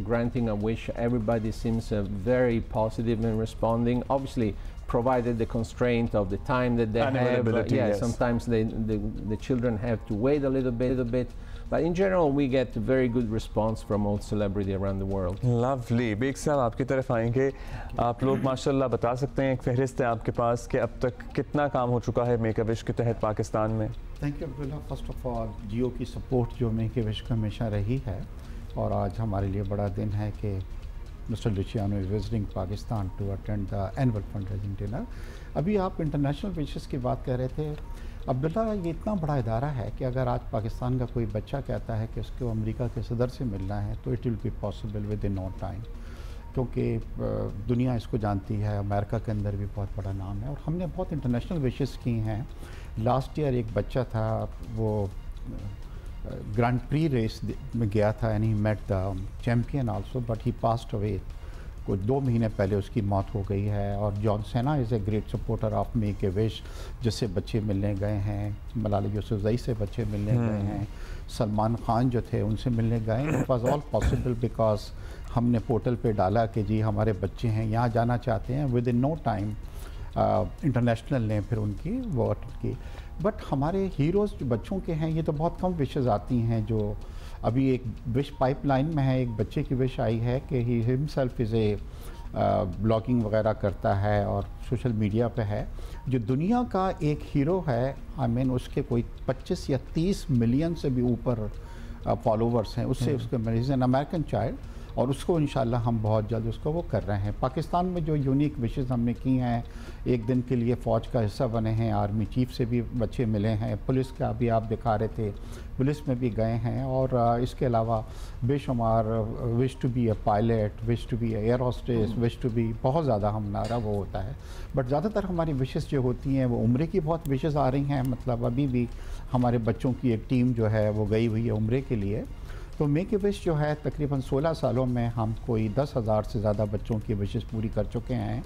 Speaker 5: granting a wish, everybody seems very positive in responding. Obviously, provided the constraint of the time that they have.
Speaker 1: Yes.
Speaker 5: Sometimes the children have to wait a little bit. But in general, we get very good response from all celebrity around the world.
Speaker 1: Lovely. Beg साहब आपकी तरफ आएंगे. आप लोग माशाल्लाह बता सकते हैं, एक फहरिस्त है आपके पास कि अब तक कितना काम हो चुका है Make-A-Wish के तहत पाकिस्तान में?
Speaker 6: Thank you Abdullah. First of all Geo की सपोर्ट जो Make-A-Wish का हमेशा रही है, और आज हमारे लिए बड़ा दिन है कि mister Luciano is visiting Pakistan to attend the annual fund raising dinner. अभी आप इंटरनेशनल विशेस की बात कर रहे थे अब्दुल्ला. ये इतना बड़ा इदारा है कि अगर आज पाकिस्तान का कोई बच्चा कहता है कि उसको अमेरिका के सदर से मिलना है तो it will be possible within no time, क्योंकि दुनिया इसको जानती है. अमेरिका के अंदर भी बहुत बड़ा नाम है और हमने बहुत इंटरनेशनल विशेस की हैं. लास्ट ईयर एक बच्चा था, वो ग्रैंड प्री रेस में गया था and he met the champion also, but he passed away. कुछ 2 महीने पहले उसकी मौत हो गई है. और जॉन सेना is a great supporter of Make-A-Wish, जिससे बच्चे मिलने गए हैं. मलाला यूसुफ़ज़ई से बच्चे मिलने गए हैं. सलमान खान जो थे उनसे मिलने गए. It was all possible because हमने पोर्टल पे डाला कि जी हमारे बच्चे हैं, यहाँ जाना चाहते हैं. Within no time international ने फिर उनकी वो की. बट हमारे हीरोज़ जो बच्चों के हैं, ये तो बहुत कम विशेज़ आती हैं. जो अभी एक विश पाइपलाइन में है, एक बच्चे की विश आई है कि he himself is a blogging वगैरह करता है और सोशल मीडिया पे है, जो दुनिया का एक हीरो है. आई मीन उसके कोई 25 या 30 मिलियन से भी ऊपर फॉलोवर्स हैं. उससे उसके इज़ एन अमेरिकन चाइल्ड, और उसको इंशाल्लाह हम बहुत जल्द उसको वो कर रहे हैं. पाकिस्तान में जो यूनिक विशेज़ हमने की हैं, एक दिन के लिए फ़ौज का हिस्सा बने हैं, आर्मी चीफ से भी बच्चे मिले हैं, पुलिस का भी आप दिखा रहे थे, पुलिस में भी गए हैं. और इसके अलावा बेशुमार wish to be a pilot, wish to be air hostess, wish to be बहुत ज़्यादा हमारा वो होता है. बट ज़्यादातर हमारी विशेज़ जो होती हैं वो उम्रे की बहुत विशेज़ आ रही हैं. मतलब अभी भी हमारे बच्चों की एक टीम जो है वो गई हुई है उम्रे के लिए. तो मेक ए विश जो है तकरीबन 16 सालों में हम कोई 10,000 से ज़्यादा बच्चों की विशेस पूरी कर चुके हैं।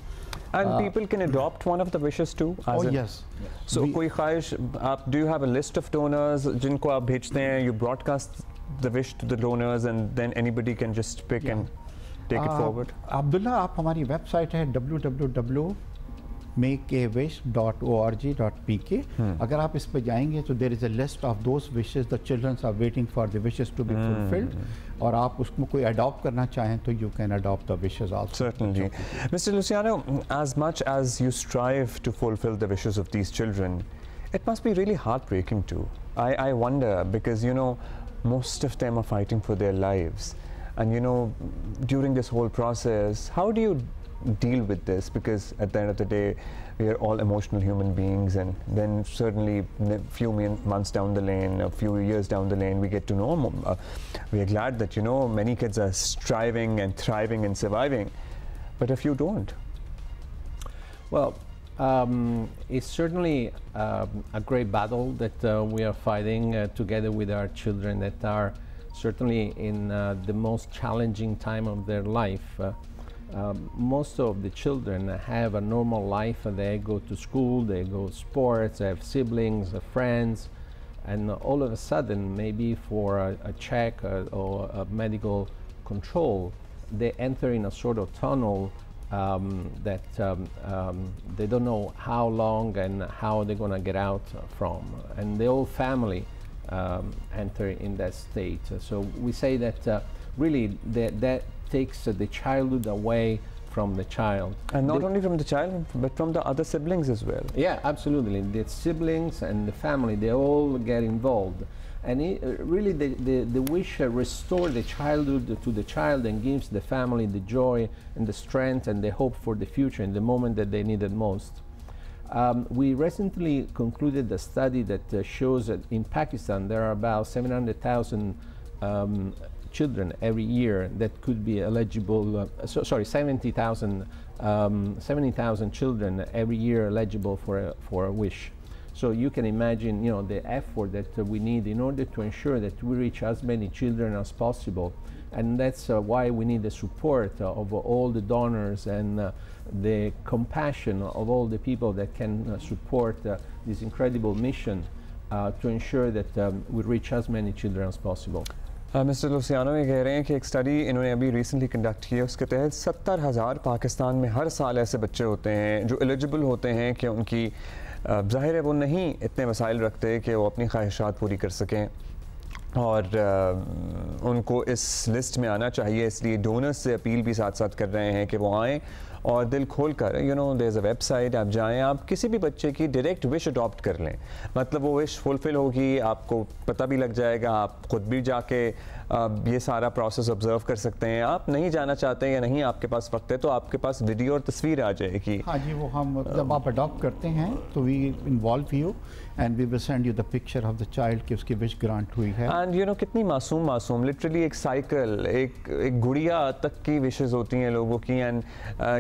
Speaker 1: And people can adopt one of the wishes too?
Speaker 6: Oh yes.
Speaker 1: So कोई ख्वाहिश आप, do you have a list of donors जिनको आप भेजते हैं, you broadcast the wish to the donors and then anybody can just pick and take it forward?
Speaker 6: Abdullah, आप हमारी वेबसाइट है www.makeawish.org.pk। अगर आप इस पे जाएंगे तो there is a list of those wishes the childrens are waiting for the wishes to be fulfilled, और आप उसको कोई अडॉप्ट करना चाहें तो you can adopt the wishes also.
Speaker 1: Certainly. Mr. Luciano, as much as you strive to fulfill the wishes of these children, it must be really heartbreaking too. I wonder, because you know most of them are fighting for their lives, and you know during this whole process, how do you deal with this? Because at the end of the day we are all emotional human beings, and then certainly a few months down the lane, a few years down the lane, we get to know we are glad that you know many kids are striving and thriving and surviving, but a few don't.
Speaker 5: Well, it's certainly a great battle that we are fighting together with our children that are certainly in the most challenging time of their life. Most of the children have a normal life. They go to school, they go to sports, they have siblings, friends, and all of a sudden, maybe for a check or a medical control, they enter in a sort of tunnel that they don't know how long and how they're going to get out from, and the whole family enter in that state. So we say that really that takes the childhood away from the child.
Speaker 1: And not only from the child, but from the other siblings as well.
Speaker 5: Yeah, absolutely. The siblings and the family, they all get involved. And really the wish restores the childhood to the child and gives the family the joy and the strength and the hope for the future in the moment that they need it most. We recently concluded a study that shows that in Pakistan there are about 700,000 children every year that could be eligible, 70,000 children every year eligible for a wish. So you can imagine, you know, the effort that we need in order to ensure that we reach as many children as possible. And that's why we need the support of all the donors and the compassion of all the people that can support this incredible mission to ensure that we reach as many children as possible.
Speaker 1: Mister Luciano ये कह रहे हैं कि एक स्टडी इन्होंने अभी रिसेंटली कंडक्ट की है, उसके तहत 70,000 पाकिस्तान में हर साल ऐसे बच्चे होते हैं जो एलिजिबल होते हैं कि उनकी ज़ाहिर है वो नहीं इतने वसाइल रखते कि वो अपनी ख्वाहिशात पूरी कर सकें, और उनको इस लिस्ट में आना चाहिए। इसलिए डोनर्स से अपील भी साथ साथ कर रहे हैं कि वो आएँ और दिल खोल कर, you know there is a website, आप जाएं, आप किसी भी बच्चे की डायरेक्ट विश अडॉप्ट कर लें, मतलब वो विश फुलफिल होगी, आपको पता भी लग जाएगा, आप खुद भी जाके ये सारा प्रोसेस ऑब्जर्व कर सकते हैं। आप नहीं जाना चाहते हैं या नहीं आपके पास वक्त है तो आपके पास वीडियो और तस्वीर आ जाएगी।
Speaker 6: हाँ जी, वो हम जब आप अडॉप्ट करते हैं तो we involve you and we will send you the picture of the child कि उसकी विश ग्रांट हुई है।
Speaker 1: एंड यू नो कितनी मासूम लिटरली एक साइकिल, एक गुड़िया तक की विशेज़ होती हैं लोगों की, एंड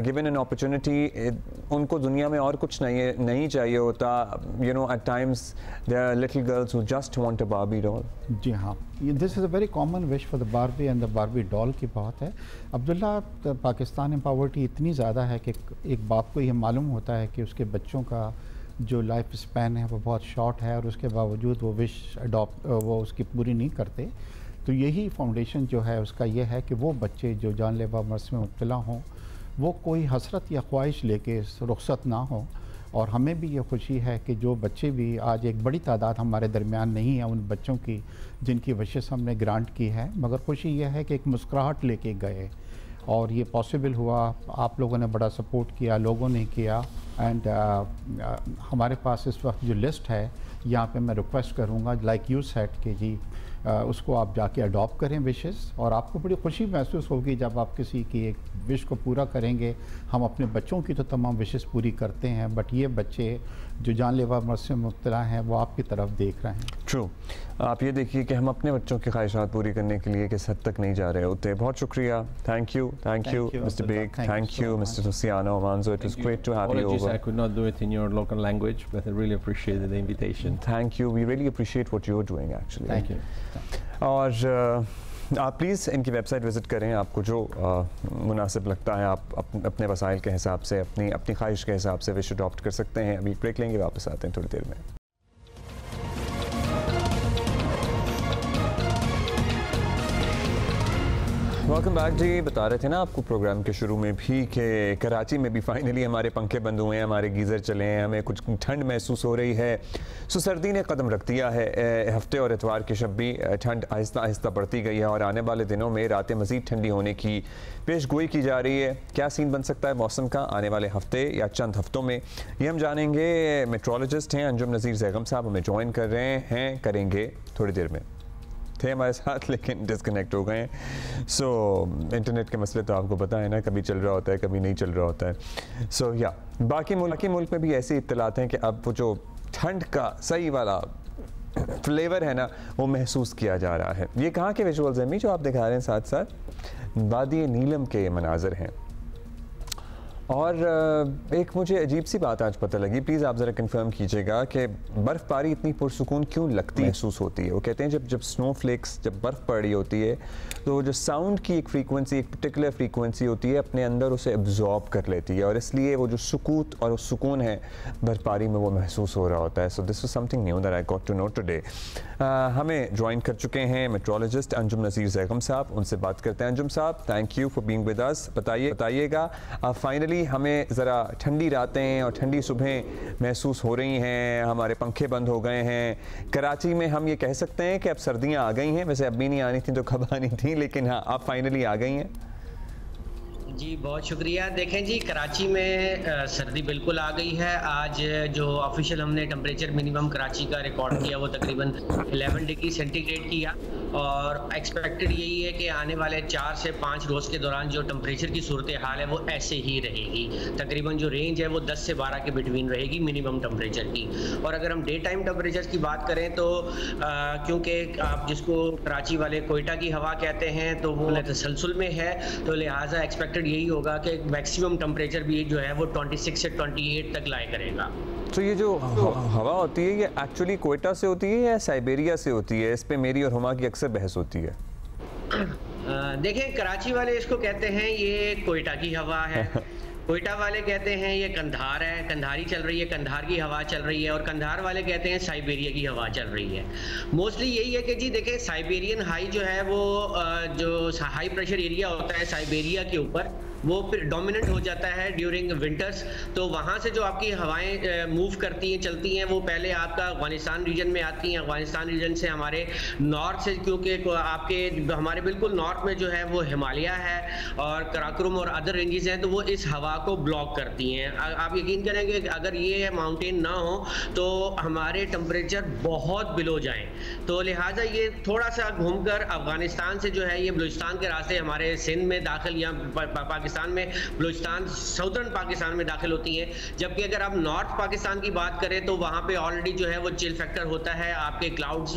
Speaker 1: गिवन एन अपॉर्चुनिटी उनको दुनिया में और कुछ नहीं चाहिए होता। You know at times there are little girls who just want a Barbie doll.
Speaker 6: जी हाँ, this is a very common wish for the Barbie and the Barbie doll की बात है। अब्दुल्ला, पाकिस्तान में पॉवर्टी इतनी ज़्यादा है कि एक बाप को ये मालूम होता है कि उसके बच्चों का जो लाइफ स्पैन है वो बहुत शॉर्ट है, और उसके बावजूद वो विश वो उसकी पूरी नहीं करते। तो यही फाउंडेशन जो है उसका ये है कि वो बच्चे जो जानलेवा मर्ज़ में मुब्तला हों वो कोई हसरत या ख्वाहिश लेके रुखसत ना हो। और हमें भी ये खुशी है कि जो बच्चे भी आज एक बड़ी तादाद हमारे दरमियान नहीं है उन बच्चों की जिनकी विशेष हमने ग्रांट की है, मगर खुशी ये है कि एक मुस्कुराहट लेके गए और ये पॉसिबल हुआ। आप लोगों ने बड़ा सपोर्ट किया, लोगों ने किया, एंड हमारे पास इस वक्त जो लिस्ट है यहाँ पे मैं रिक्वेस्ट करूँगा लाइक यू सेड कि जी उसको आप जाके अडॉप्ट करें विशेस, और आपको बड़ी खुशी महसूस होगी जब आप किसी की एक विश को पूरा करेंगे। हम अपने बच्चों की तो तमाम विशेस पूरी करते हैं, बट ये बच्चे जो जानलेवा मर्ज़ में मुब्तला हैं वो आपकी तरफ देख रहे हैं।
Speaker 1: ट्रू, आप ये देखिए कि हम अपने बच्चों की ख्वाहिशात पूरी करने के लिए किस हद तक नहीं जा रहे होते। बहुत शुक्रिया, thank you mister Beg, thank you mister Luciano Avanzo, it was great to have you over.
Speaker 5: I could not do it in your local language, but I really appreciated the invitation.
Speaker 1: Thank you, we really appreciate what you're doing actually.
Speaker 6: Thank you.
Speaker 1: और आप प्लीज़ इनकी वेबसाइट विज़िट करें, आपको जो मुनासिब लगता है आप अपने वसाइल के हिसाब से, अपनी ख्वाहिश के हिसाब से विश अडॉप्ट कर सकते हैं। अभी ब्रेक लेंगे, वापस आते हैं थोड़ी देर में। वेलकम बैक जी। बता रहे थे ना आपको प्रोग्राम के शुरू में भी कि कराची में भी फाइनली हमारे पंखे बंद हुए हैं, हमारे गीज़र चले हैं, हमें कुछ ठंड महसूस हो रही है। सो सर्दी ने कदम रख दिया है। हफ्ते और इतवार के शब भी ठंड आहिस्ता आहिस्ता बढ़ती गई है और आने वाले दिनों में रातें मज़ीद ठंडी होने की पेशगोई की जा रही है। क्या सीन बन सकता है मौसम का आने वाले हफ्ते या चंद हफ्तों में, ये हम जानेंगे। मेट्रोलॉजिस्ट हैं अंजुम नज़ीर ज़ैगम साहब, हमें ज्वाइन कर रहे हैं, करेंगे थोड़ी देर में। थे हमारे साथ लेकिन डिस्कनेक्ट हो गए हैं। सो इंटरनेट के मसले तो आपको पता है ना, कभी चल रहा होता है कभी नहीं चल रहा होता है। सो या बाकी मुल्क में भी ऐसी इत्तलात हैं कि अब वो जो ठंड का सही वाला फ्लेवर है ना वो महसूस किया जा रहा है। ये कहाँ के विजुअल्स हैं जो आप दिखा रहे हैं? साथ साथ वादी नीलम के ये मनाजर हैं। और एक मुझे अजीब सी बात आज पता लगी, प्लीज़ आप ज़रा कंफर्म कीजिएगा कि बर्फ़बारी इतनी पुरसुकून क्यों लगती महसूस होती है? वो कहते हैं जब स्नोफ्लेक्स, जब बर्फ़ पड़ रही होती है तो जो साउंड की एक फ्रीक्वेंसी, एक पर्टिकुलर फ्रीक्वेंसी होती है, अपने अंदर उसे एब्जॉर्ब कर लेती है और इसलिए वो जो सुकूत और सुकून है बर्फ़बारी में वो महसूस हो रहा होता है। So this was something new that I got to know today. हमें ज्वाइन कर चुके हैं मेट्रोलॉजिस्ट अंजुम नज़ीर ज़ैगम साहब, उनसे बात करते हैं। अंजुम साहब, thank you for being with us. बताइएगा फाइनली हमें ज़रा ठंडी रातें और ठंडी सुबहें महसूस हो रही हैं, हमारे पंखे बंद हो गए हैं। कराची में हम ये कह सकते हैं कि अब सर्दियां आ गई हैं, वैसे अब भी नहीं आनी थी तो कब आनी थी, लेकिन हाँ अब फाइनली आ गई हैं।
Speaker 7: जी बहुत शुक्रिया। देखें जी, कराची में सर्दी बिल्कुल आ गई है। आज जो ऑफिशियल हमने टेम्परेचर मिनिमम कराची का रिकॉर्ड किया वो तकरीबन 11 डिग्री सेंटीग्रेड किया और एक्सपेक्टेड यही है कि आने वाले 4 से 5 रोज़ के दौरान जो टेम्परेचर की सूरत हाल है वो ऐसे ही रहेगी। तकरीबन जो रेंज है वो 10 से 12 के बिटवीन रहेगी मिनिमम टेम्परेचर की। और अगर हम डे टाइम टेम्परेचर की बात करें तो क्योंकि आप जिसको कराची वाले कोयटा की हवा कहते हैं तो वो तसलसल में है, तो लिहाजा एक्सपेक्टेड यही होगा कि मैक्सिमम टेम्परेचर भी जो है वो 26 से 28 तक लाया करेगा।
Speaker 1: तो ये जो हवा होती है ये एक्चुअली कोयटा से होती है या साइबेरिया से होती है? इस पे मेरी और हुमा की अक्सर बहस होती है।
Speaker 7: देखें, कराची वाले इसको कहते हैं ये कोयटा की हवा है, कोयटा वाले कहते हैं ये कंधार है, कंधारी चल रही है, कंधार की हवा चल रही है, और कंधार वाले कहते हैं साइबेरिया की हवा चल रही है। मोस्टली यही है कि जी देखें, साइबेरियन हाई जो है वो जो हाई प्रेशर एरिया होता है साइबेरिया के ऊपर वो फिर डोमिनेंट हो जाता है ड्यूरिंग विंटर्स। तो वहाँ से जो आपकी हवाएं मूव करती हैं, चलती हैं, वो पहले आपका अफगानिस्तान रीजन में आती हैं। अफगानिस्तान रीजन से हमारे नॉर्थ से, क्योंकि आपके हमारे बिल्कुल नॉर्थ में जो है वो हिमालय है और कराकोरम और अदर रेंजेस हैं, तो वो इस हवा को ब्लॉक करती हैं। आप यकीन करेंगे अगर ये माउंटेन ना हो तो हमारे टेम्परेचर बहुत बिलो जाएँ। तो लिहाजा ये थोड़ा सा घूमकर अफगानिस्तान से जो है ये बलूचिस्तान के रास्ते हमारे सिंध में दाखिल या पाकिस्तान में, बलूचिस्तान साउदर्न पाकिस्तान में दाखिल होती हैं। जबकि अगर आप नॉर्थ पाकिस्तान की बात करें तो वहाँ पे ऑलरेडी जो है वो चिल फैक्टर होता है, आपके क्लाउड्स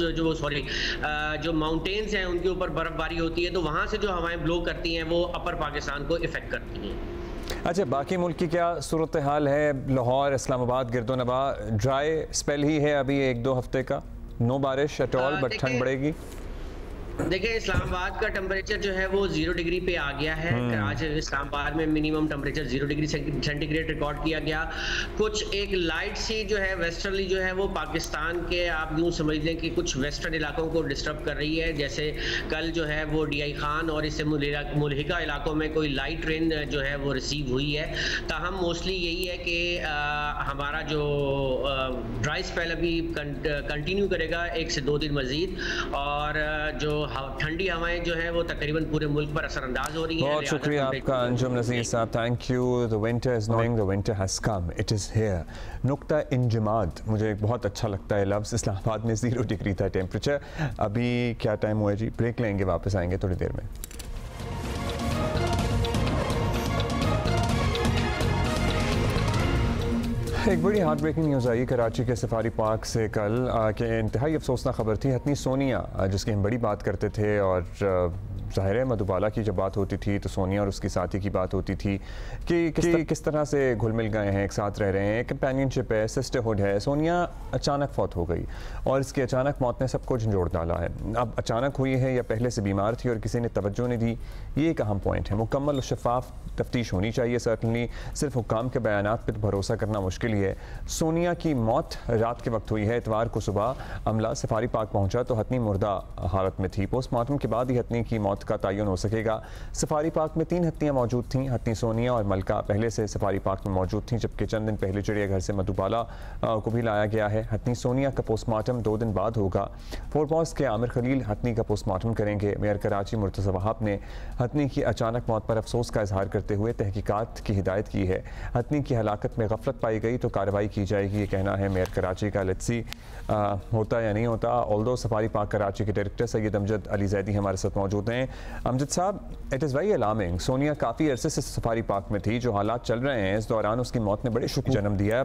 Speaker 7: जो माउंटेन्स हैं उनके ऊपर बर्फबारी होती है, तो वहाँ से जो हवाएं ब्लो करती हैं वो अपर पाकिस्तान को इफेक्ट करती हैं।
Speaker 1: अच्छा, बाकी मुल्क की क्या सूरत हाल है? लाहौर, इस्लामाबाद, गिरदोनवा ड्राई स्पेल ही है अभी 1-2 हफ्ते का, नो बारिश एट ऑल, बट ठंड बढ़ेगी।
Speaker 7: देखिए, इस्लामाबाद का टेम्परेचर जो है वो 0 डिग्री पे आ गया है। आज इस्लामाबाद में minimum temperature 0 degree centigrade record किया गया। कुछ एक लाइट सी जो है वेस्टर्ली जो है वो पाकिस्तान के, आप यूँ समझ लें कि कुछ वेस्टर्न इलाकों को डिस्टर्ब कर रही है। जैसे कल जो है वो DI खान और इससे मुल्हिका इलाकों में कोई लाइट रेन जो है वो रिसीव हुई है। ताहम मोस्टली यही है कि हमारा जो ड्राई स्पेल अभी कंटिन्यू करेगा 1 से 2 दिन मजीद, और जो ठंडी हवाएं जो है वो तकरीबन पूरे मुल्क पर असरअंदाज हो रही हैं।
Speaker 1: बहुत शुक्रिया आपका अंजुम नज़ीर साहब, thank you. The winter is knowing, the winter has come, it is here. नुक्ता इंजमाद, मुझे बहुत अच्छा लगता है लफ्ज़। इस्लामाबाद में 0 डिग्री था टेम्परेचर। अभी क्या टाइम हुआ है जी? ब्रेक लेंगे, वापस आएंगे थोड़ी देर में। एक बड़ी हार्ट ब्रेकिंग न्यूज़ आई कराची के सफारी पार्क से कल, कि इंतहाई अफसोसनाक खबर थी। हतनी सोनिया, जिसकी हम बड़ी बात करते थे और ज़ाहिर है मधुबाला की जब बात होती थी तो सोनिया और उसकी साथी की बात होती थी कि किस तरह से घुल मिल गए हैं, एक साथ रह रहे हैं, कंपेनियनशिप है, सिस्टरहुड है। सोनिया अचानक फौत हो गई और इसकी अचानक मौत ने सबको झंझोड़ डाला है। अब अचानक हुई है या पहले से बीमार थी और किसी ने तवज्जो नहीं दी, ये एक अहम पॉइंट है। मुकम्मल और शफाफ तफ्तीश होनी चाहिए सर्टनली, सिर्फ हुक्काम के बयानात पर भरोसा करना मुश्किल ही है। सोनिया की मौत रात के वक्त हुई है। इतवार को सुबह अमला सफारी पार्क पहुंचा तो हथनी मुर्दा हालत में थी। पोस्टमार्टम के बाद ही हथनी की मौत का तयन हो सकेगा। सफारी पार्क में 3 हथनियाँ मौजूद थीं। हथनी सोनिया और मलका पहले से सफारी पार्क में मौजूद थीं, जबकि चंद दिन पहले चिड़ियाघर से मधुबाला को भी लाया गया है। हथनी सोनिया का पोस्टमार्टम 2 दिन बाद होगा। फोरपॉज के आमिर खलील हथनी का पोस्टमार्टम करेंगे। मेयर कराची मुर्तज़ा वहाब ने हथनी की अचानक मौत पर अफसोस का इजहार करते हुए तहकीकात की हिदायत की है। हथनी की हलाकत में गफलत पाई गई तो कार्रवाई की जाएगी, ये कहना है मेयर कराची का। लेट्स सी होता या नहीं होता। ऑल्दो सफारी पार्क कराची के डायरेक्टर सैयद अमजद अली जैदी हमारे साथ मौजूद हैं। अमजद साहब, it is very alarming. Sonia काफ़ी अरसे से सफारी पार्क में थी, जो हालात चल रहे हैं इस दौरान उसकी मौत ने बड़े शुक जन्म दिया।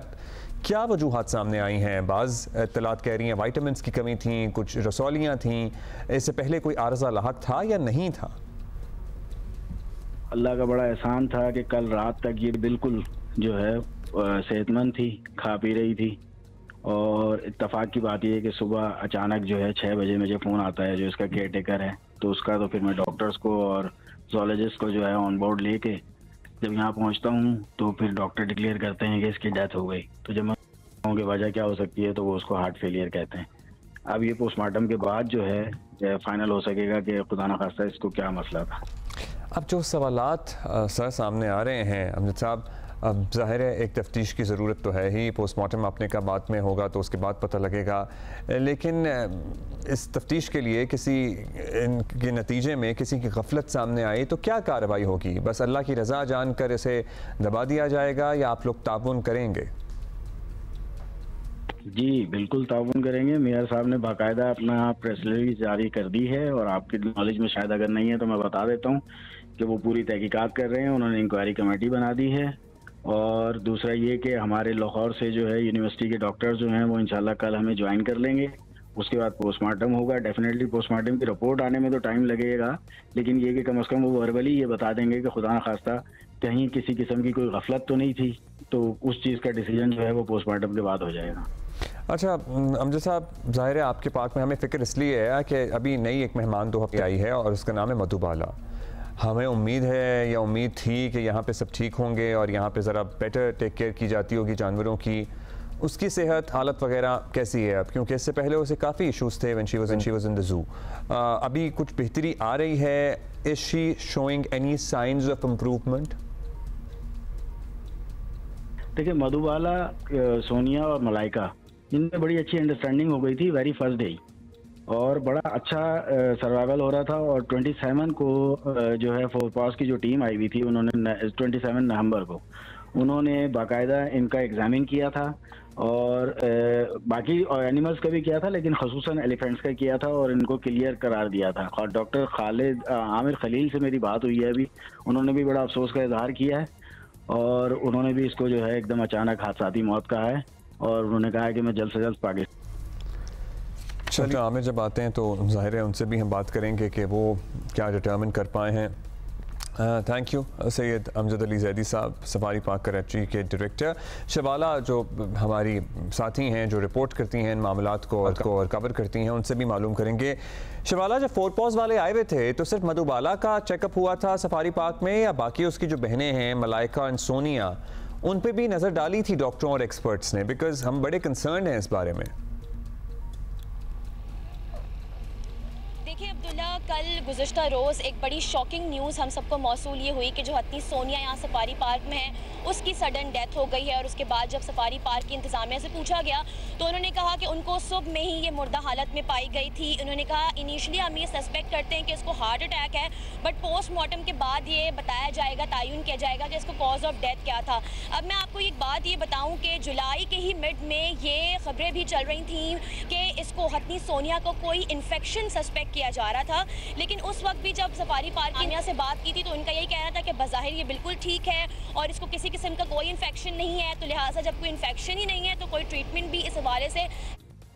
Speaker 1: क्या वजूहात सामने आई हैं? बाज़ इत्तलात कह रही हैं वाइटामिन की कमी थी, कुछ रसौलियाँ थीं, इससे पहले कोई आर्जा लाहक था या नहीं था?
Speaker 8: अल्लाह का बड़ा एहसान था कि कल रात तक ये बिल्कुल जो है सेहतमंद थी, खा पी रही थी। और इत्तेफाक की बात यह है कि सुबह अचानक जो है 6 बजे मुझे फ़ोन आता है, जो इसका केयर टेकर है, तो उसका तो फिर मैं डॉक्टर्स को और जोलॉजिस्ट को जो है ऑन बोर्ड लेके जब यहाँ पहुँचता हूँ तो फिर डॉक्टर डिक्लेयर करते हैं कि इसकी डेथ हो गई। तो जब मैं कहूँ कि वजह क्या हो सकती है तो वो उसको हार्ट फेलियर कहते हैं। अब ये पोस्टमार्टम के बाद जो है फाइनल हो सकेगा कि खुदा न खास्ता इसको क्या मसला था।
Speaker 1: अब जो सवालात सर सामने आ रहे हैं अमजद साहब, अब जाहिर है एक तफ्तीश की ज़रूरत तो है ही। पोस्टमार्टम आपने कहा बाद में होगा तो उसके बाद पता लगेगा, लेकिन इस तफ्तीश के लिए किसी के नतीजे में किसी की गफलत सामने आई तो क्या कार्रवाई होगी? बस अल्लाह की रज़ा जानकर इसे दबा दिया जाएगा या आप लोग ताउन करेंगे?
Speaker 8: जी बिल्कुल ताउन करेंगे। मेयर साहब ने बाकायदा अपना प्रेस रिलीज जारी कर दी है और आपके नॉलेज में शायद अगर नहीं है तो मैं बता देता हूँ कि वो पूरी तहकीकात कर रहे हैं। उन्होंने इंक्वायरी कमेटी बना दी है। और दूसरा ये कि हमारे लाहौर से जो है यूनिवर्सिटी के डॉक्टर्स जो हैं वो इंशाल्लाह कल हमें ज्वाइन कर लेंगे। उसके बाद पोस्टमार्टम होगा। डेफिनेटली पोस्टमार्टम की रिपोर्ट आने में तो टाइम लगेगा, लेकिन ये कि कम से कम वो वर्बली ये बता देंगे कि खुदा न खास्ता कहीं किसी किस्म की कोई गफलत तो नहीं थी, तो उस चीज़ का डिसीजन जो है वो पोस्टमार्टम के बाद हो जाएगा।
Speaker 1: अच्छा अमजद साहब, ज़ाहिर है आपके पार्क में हमें फ़िक्र इसलिए है कि अभी नई एक मेहमान 2 हफ्ते आई है और उसका नाम है मधुबाला। हमें उम्मीद है या उम्मीद थी कि यहाँ पे सब ठीक होंगे और यहाँ पे ज़रा बेटर टेक केयर की जाती होगी जानवरों की। उसकी सेहत हालत वगैरह कैसी है अब? क्योंकि इससे पहले उसे काफ़ी इशूज़ थे when she was in the zoo. अभी कुछ बेहतरी आ रही है? Is she showing any science of improvement?
Speaker 8: देखिए मधुबाला, सोनिया और मलाइका, इनमें बड़ी अच्छी अंडरस्टैंडिंग हो गई थी वेरी फर्स्ट डे और बड़ा अच्छा सर्वाइवल हो रहा था। और 27 को जो है फोरपास की जो टीम आई हुई थी, उन्होंने 27 नवंबर को उन्होंने बाकायदा इनका एग्जामिन किया था और बाकी एनिमल्स का भी किया था, लेकिन खसूसन एलिफेंट्स का किया था और इनको क्लियर करार दिया था। और डॉक्टर खालिद आमिर खलील से मेरी बात हुई है अभी, उन्होंने भी बड़ा अफसोस का इजहार किया है और उन्होंने भी इसको जो है एकदम अचानक हादसाती मौत कहा है और उन्होंने कहा है कि मैं जल्द से जल्द पाकिस्तान।
Speaker 1: चलिए आमिर जब आते हैं तो ज़ाहिर है उनसे भी हम बात करेंगे कि वो क्या डिटर्मिन कर पाए हैं। थैंक यू सैयद अमजद अली जैदी साहब, सफारी पार्क कराची के डायरेक्टर। शबाला जो हमारी साथी हैं जो रिपोर्ट करती हैं इन मामलात को और कवर करती हैं, उनसे भी मालूम करेंगे। शबाला, जब फोरपॉज वाले आए हुए थे तो सिर्फ मधुबाला का चेकअप हुआ था सफारी पार्क में या बाकी उसकी जो बहनें हैं मलाइका और सोनिया, उन पर भी नज़र डाली थी डॉक्टरों और एक्सपर्ट्स ने? बिकॉज हम बड़े कंसर्न हैं इस बारे में।
Speaker 9: देखिए अब्दुल्ला, कल गुज़िश्ता रोज़ एक बड़ी शॉकिंग न्यूज़ हम सबको मौसूल ये हुई कि जो हथनी सोनिया यहाँ सफारी पार्क में है उसकी सडन डेथ हो गई है। और उसके बाद जब सफारी पार्क की इंतज़ामिया से पूछा गया तो उन्होंने कहा कि उनको सुबह में ही ये मुर्दा हालत में पाई गई थी। उन्होंने कहा इनिशियली हम ये सस्पेक्ट करते हैं कि इसको हार्ट अटैक है, बट पोस्टमार्टम के बाद ये बताया जाएगा, तयन किया जाएगा कि इसको कॉज ऑफ डेथ क्या था। अब मैं आपको एक बात ये बताऊँ कि जुलाई के ही मिड में ये खबरें भी चल रही थी कि इसको हथनी सोनिया को कोई इन्फेक्शन सस्पेक्ट किया जा रहा था, लेकिन उस वक्त भी जब सफारी पार्क की से बात की थी तो उनका यही कहना था कि बज़ाहिर ये बिल्कुल ठीक है और इसको किसी किस्म का कोई इन्फेक्शन नहीं है। तो लिहाजा जब कोई इन्फेक्शन ही नहीं है तो कोई ट्रीटमेंट भी इस हवाले से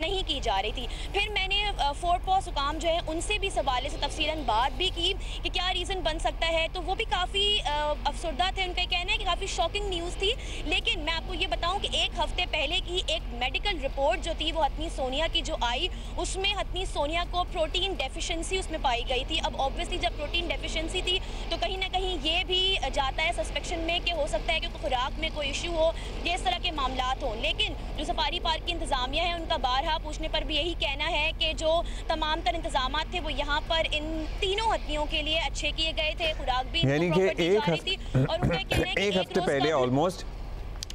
Speaker 9: नहीं की जा रही थी। फिर मैंने फोर्ट पॉज हुकाम जो है उनसे भी सवाल से तफसीलन बात भी की कि क्या रीज़न बन सकता है, तो वो भी काफ़ी अफसरदा थे। उनका कहना है कि काफ़ी शॉकिंग न्यूज़ थी। लेकिन मैं आपको ये बताऊं कि एक हफ्ते पहले की एक मेडिकल रिपोर्ट जो थी वो हतनी सोनिया की जो आई, उसमें हतनी सोनिया को प्रोटीन डेफिशिएंसी उसमें पाई गई थी। अब ऑब्वियसली जब प्रोटीन डेफिशिएंसी थी तो कहीं ना कहीं ये भी जाता है सस्पेक्शन में कि हो सकता है कि खुराक में कोई इशू हो, ये इस तरह के मामलात हों। लेकिन जो सफारी पार्क की इंतज़ामिया है उनका बारहा पूछने पर भी यही कहना है कि जो तमाम तर इंतजाम थे वो यहाँ पर इन तीनों हत्नियों के लिए अच्छे किए गए थे, खुराक भी
Speaker 1: यानी कि एक हफ्ते पहले ऑलमोस्ट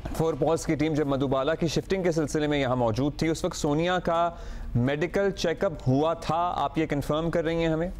Speaker 1: फोर्ट पॉज की टीम जब मधुबाला की शिफ्टिंग के सिलसिले में यहाँ मौजूद थी, उस वक्त सोनिया का मेडिकल चेकअप हुआ था। आप ये कंफर्म कर रही हैं हमें?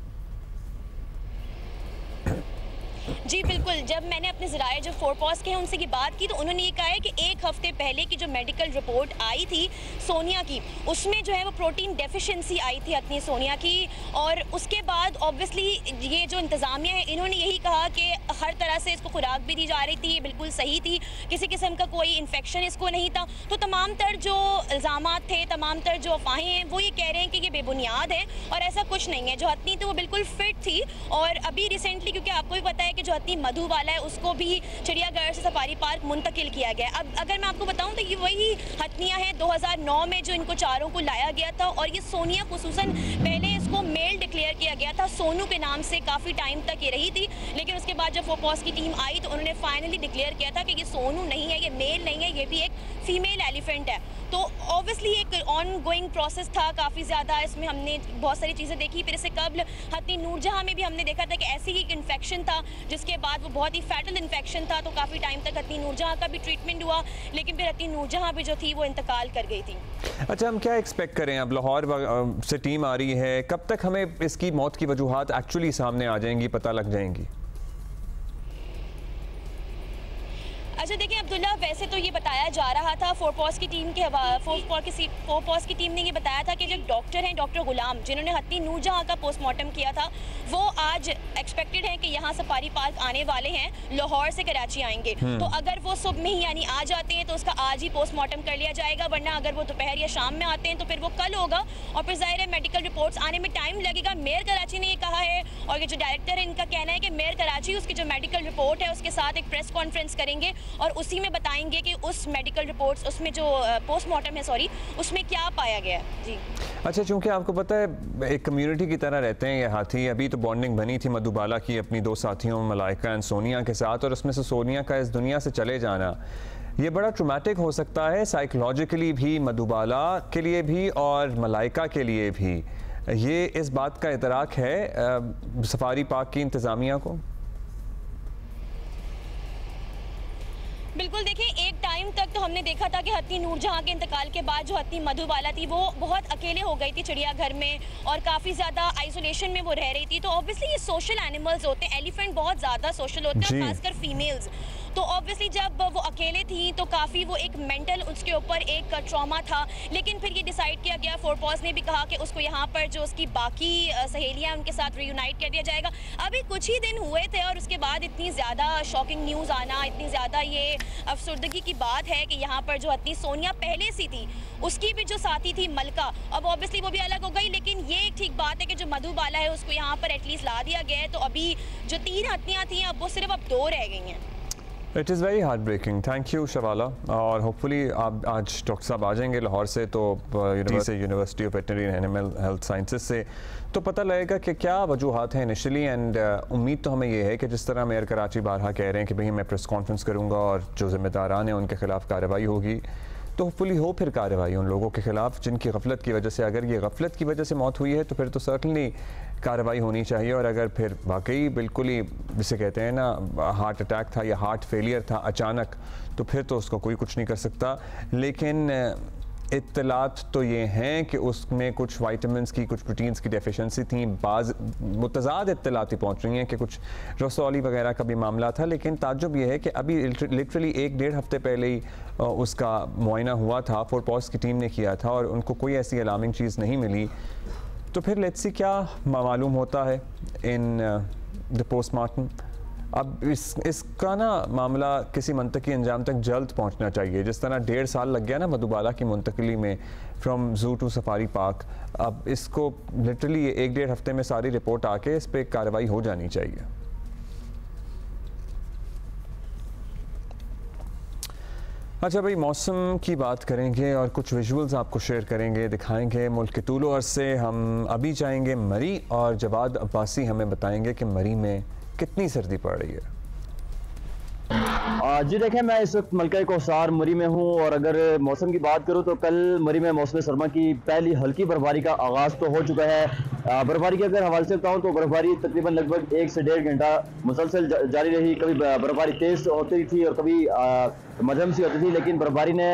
Speaker 9: जी बिल्कुल, जब मैंने अपने ज़राए जो फोर्ट पॉज के हैं उनसे की बात की तो उन्होंने ये कहा है कि एक हफ्ते पहले की जो मेडिकल रिपोर्ट आई थी सोनिया की, उसमें जो है वो प्रोटीन डेफिशिएंसी आई थी अपनी सोनिया की। और उसके बाद ऑब्वियसली ये जो इंतज़ामिया है इन्होंने यही कहा कि हर तरह से इसको खुराक भी दी जा रही थी, ये बिल्कुल सही थी, किसी किस्म का कोई इन्फेक्शन इसको नहीं था। तो तमाम तर जो इल्ज़ामात थे, तमाम तर जो अफवाहें हैं वो ये कह रहे हैं कि ये बेबुनियाद है और ऐसा कुछ नहीं है। जो हतनी थी वो बिल्कुल फिट थी। और अभी रिसेंटली, क्योंकि आपको भी पता है कि जो हतनी मधुबाला है उसको भी चिड़ियाघर से सफारी पार्क मुंतकिल किया गया। अब अगर मैं आपको बताऊं तो ये वही हतनियां हैं 2009 में जो इनको चारों को लाया गया था। और ये सोनिया खुसूसन पहले इसको मेल डिक्लेयर किया गया था, सोनू के नाम से काफ़ी टाइम तक ये रही थी। लेकिन उसके बाद जब फोर्ट पॉज की टीम आई तो उन्होंने फाइनली डिक्लेयर किया था कि ये सोनू नहीं है, ये मेल नहीं है, ये भी एक फीमेल एलिफेंट है। तो ऑब्वियसली एक ऑन गोइंग प्रोसेस था काफ़ी ज़्यादा, इसमें हमने बहुत सारी चीज़ें देखी। फिर इससे कबल हतनी नूरजहां में भी हमने देखा था कि ऐसी ही एक इन्फेक्शन था जिसके बाद वो बहुत ही फैटल इन्फेक्शन था, तो काफ़ी टाइम तक हतनी नूरजहां का भी ट्रीटमेंट हुआ। लेकिन फिर हतनी नूरजहां भी जो थी वो इंतकाल कर गई थी।
Speaker 1: अच्छा, हम क्या एक्सपेक्ट करें? अब लाहौर से टीम आ रही है, कब तक हमें इसकी मौत की वजूहात एक्चुअली सामने आ जाएंगी, पता लग जाएंगी?
Speaker 9: अच्छा देखिए अब्दुल्ला, वैसे तो ये बताया जा रहा था फोर्ट पॉज की टीम के फोर्ट पॉज की टीम ने ये बताया था कि जो डॉक्टर हैं डॉक्टर गुलाम जिन्होंने हतनी नूरजहां का पोस्टमार्टम किया था वो आज एक्सपेक्टेड है कि यहाँ सफारी पार्क आने वाले हैं, लाहौर से कराची आएंगे। तो अगर वो सुबह में ही यानी आ जाते हैं तो उसका आज ही पोस्टमार्टम कर लिया जाएगा, वरना अगर वो दोपहर या शाम में आते हैं तो फिर वो कल होगा। और फिर जाहिर है मेडिकल रिपोर्ट्स आने में टाइम लगेगा। मेयर कराची ने ये कहा है और ये जो डायरेक्टर है इनका कहना है कि मेयर कराची उसकी जो मेडिकल रिपोर्ट है उसके साथ एक प्रेस कॉन्फ्रेंस करेंगे और उसी में बताएंगे कि उस मेडिकल रिपोर्ट्स उसमें जो पोस्टमार्टम है उसमें क्या पाया गया है। जी
Speaker 1: अच्छा, चूंकि आपको पता है एक कम्युनिटी की तरह रहते हैं ये हाथी। अभी तो बॉन्डिंग बनी थी मधुबाला की अपनी दो साथियों मलाइका एंड सोनिया के साथ, और उसमें से सोनिया का इस दुनिया से चले जाना ये बड़ा ट्रॉमेटिक हो सकता है साइकोलॉजिकली भी, मधुबाला के लिए भी और मलाइका के लिए भी। ये इस बात का इतराक है सफारी पार्क की इंतज़ामिया को?
Speaker 9: बिल्कुल, देखिए एक टाइम तक तो हमने देखा था कि हतनी नूरजहां के इंतकाल के बाद जो हतनी मधुबाला थी वो बहुत अकेले हो गई थी चिड़ियाघर में और काफ़ी ज़्यादा आइसोलेशन में वो रह रही थी। तो ऑब्वियसली ये सोशल एनिमल्स होते हैं, एलिफेंट बहुत ज़्यादा सोशल होते हैं, खासकर फीमेल्स। तो ऑब्वियसली जब वो अकेले थी तो काफ़ी वो एक मेंटल उसके ऊपर एक ट्रॉमा था। लेकिन फिर ये डिसाइड किया गया, फोर्ट पॉज ने भी कहा कि उसको यहाँ पर जो उसकी बाकी सहेलियाँ उनके साथ रियूनाइट कर दिया जाएगा। अभी कुछ ही दिन हुए थे और उसके बाद इतनी ज़्यादा शॉकिंग न्यूज़ आना, इतनी ज़्यादा ये अफसरदगी की बात है कि यहाँ पर जो हतनी सोनिया पहले सी थी उसकी भी जो साथी थी मलका, अब ऑब्वियसली वो भी अलग हो गई। लेकिन ये एक ठीक बात है कि जो मधुबाला है उसको यहाँ पर एटलीस्ट ला दिया गया है। तो अभी जो 3 हतनियाँ थी अब वो सिर्फ अब 2 रह गई हैं।
Speaker 1: It is very heart breaking. Thank you शवाला। और होपफुली आप आज डॉक्टर साहब आ जाएंगे लाहौर से तो university of veterinary and animal health sciences से, तो पता लगेगा कि क्या वजूहात हैं इनिशियली। एंड उम्मीद तो हमें ये है कि जिस तरह मेयर कराची बारहा कह रहे हैं कि भाई मैं प्रेस कॉन्फ्रेंस करूँगा और जो ज़िम्मेदारान हैं उनके खिलाफ कार्रवाई होगी, तो होपफुली हो फिर कार्रवाई उन लोगों के खिलाफ जिनकी गफलत की वजह से, अगर ये गफलत की वजह से मौत हुई है तो फिर तो सर्टनली कार्रवाई होनी चाहिए। और अगर फिर वाकई बिल्कुल ही जिसे कहते हैं ना हार्ट अटैक था या हार्ट फेलियर था अचानक, तो फिर तो उसको कोई कुछ नहीं कर सकता। लेकिन इत्तलात तो ये हैं कि उसमें कुछ वाइटामिन्स की, कुछ प्रोटीन्स की डेफिशिएंसी थी। बाज़ मुतज़ाद इत्तलातें पहुँच रही हैं कि कुछ रसौली वगैरह का भी मामला था। लेकिन ताज्जुब ये है कि अभी लिटरली 1-1.5 हफ्ते पहले ही उसका मुआयना हुआ था, फोर्ट पॉज की टीम ने किया था और उनको कोई ऐसी अलार्मिंग चीज़ नहीं मिली। तो फिर लेट्स सी क्या मालूम होता है इन द पोस्टमार्टम। अब इसका ना मामला किसी मंतकी अंजाम तक जल्द पहुंचना चाहिए। जिस तरह 1.5 साल लग गया ना मधुबाला की मुंतकली में फ्रॉम जू टू सफारी पार्क, अब इसको लिटरली 1-1.5 हफ्ते में सारी रिपोर्ट आके इस पर कार्रवाई हो जानी चाहिए। अच्छा भाई, मौसम की बात करेंगे और कुछ विजुअल्स आपको शेयर करेंगे, दिखाएंगे। मुल्क के तूलो अर्ज़ से हम अभी जाएंगे मरी और जवाद अब्बासी हमें बताएंगे कि मरी में कितनी सर्दी पड़ रही है।
Speaker 10: जी देखें, मैं इस वक्त मलका कौसार मरी में हूँ और अगर मौसम की बात करूँ तो कल मरी में मौसम सरमा की पहली हल्की बर्फबारी का आगाज़ तो हो चुका है। बर्फबारी के अगर हवाले से बताऊँ तो बर्फबारी तकरीबन लगभग 1 से 1.5 घंटा मुसलसल जारी रही। कभी बर्फबारी तेज़ होती थी और कभी मध्यम सी होती थी, लेकिन बर्फबारी ने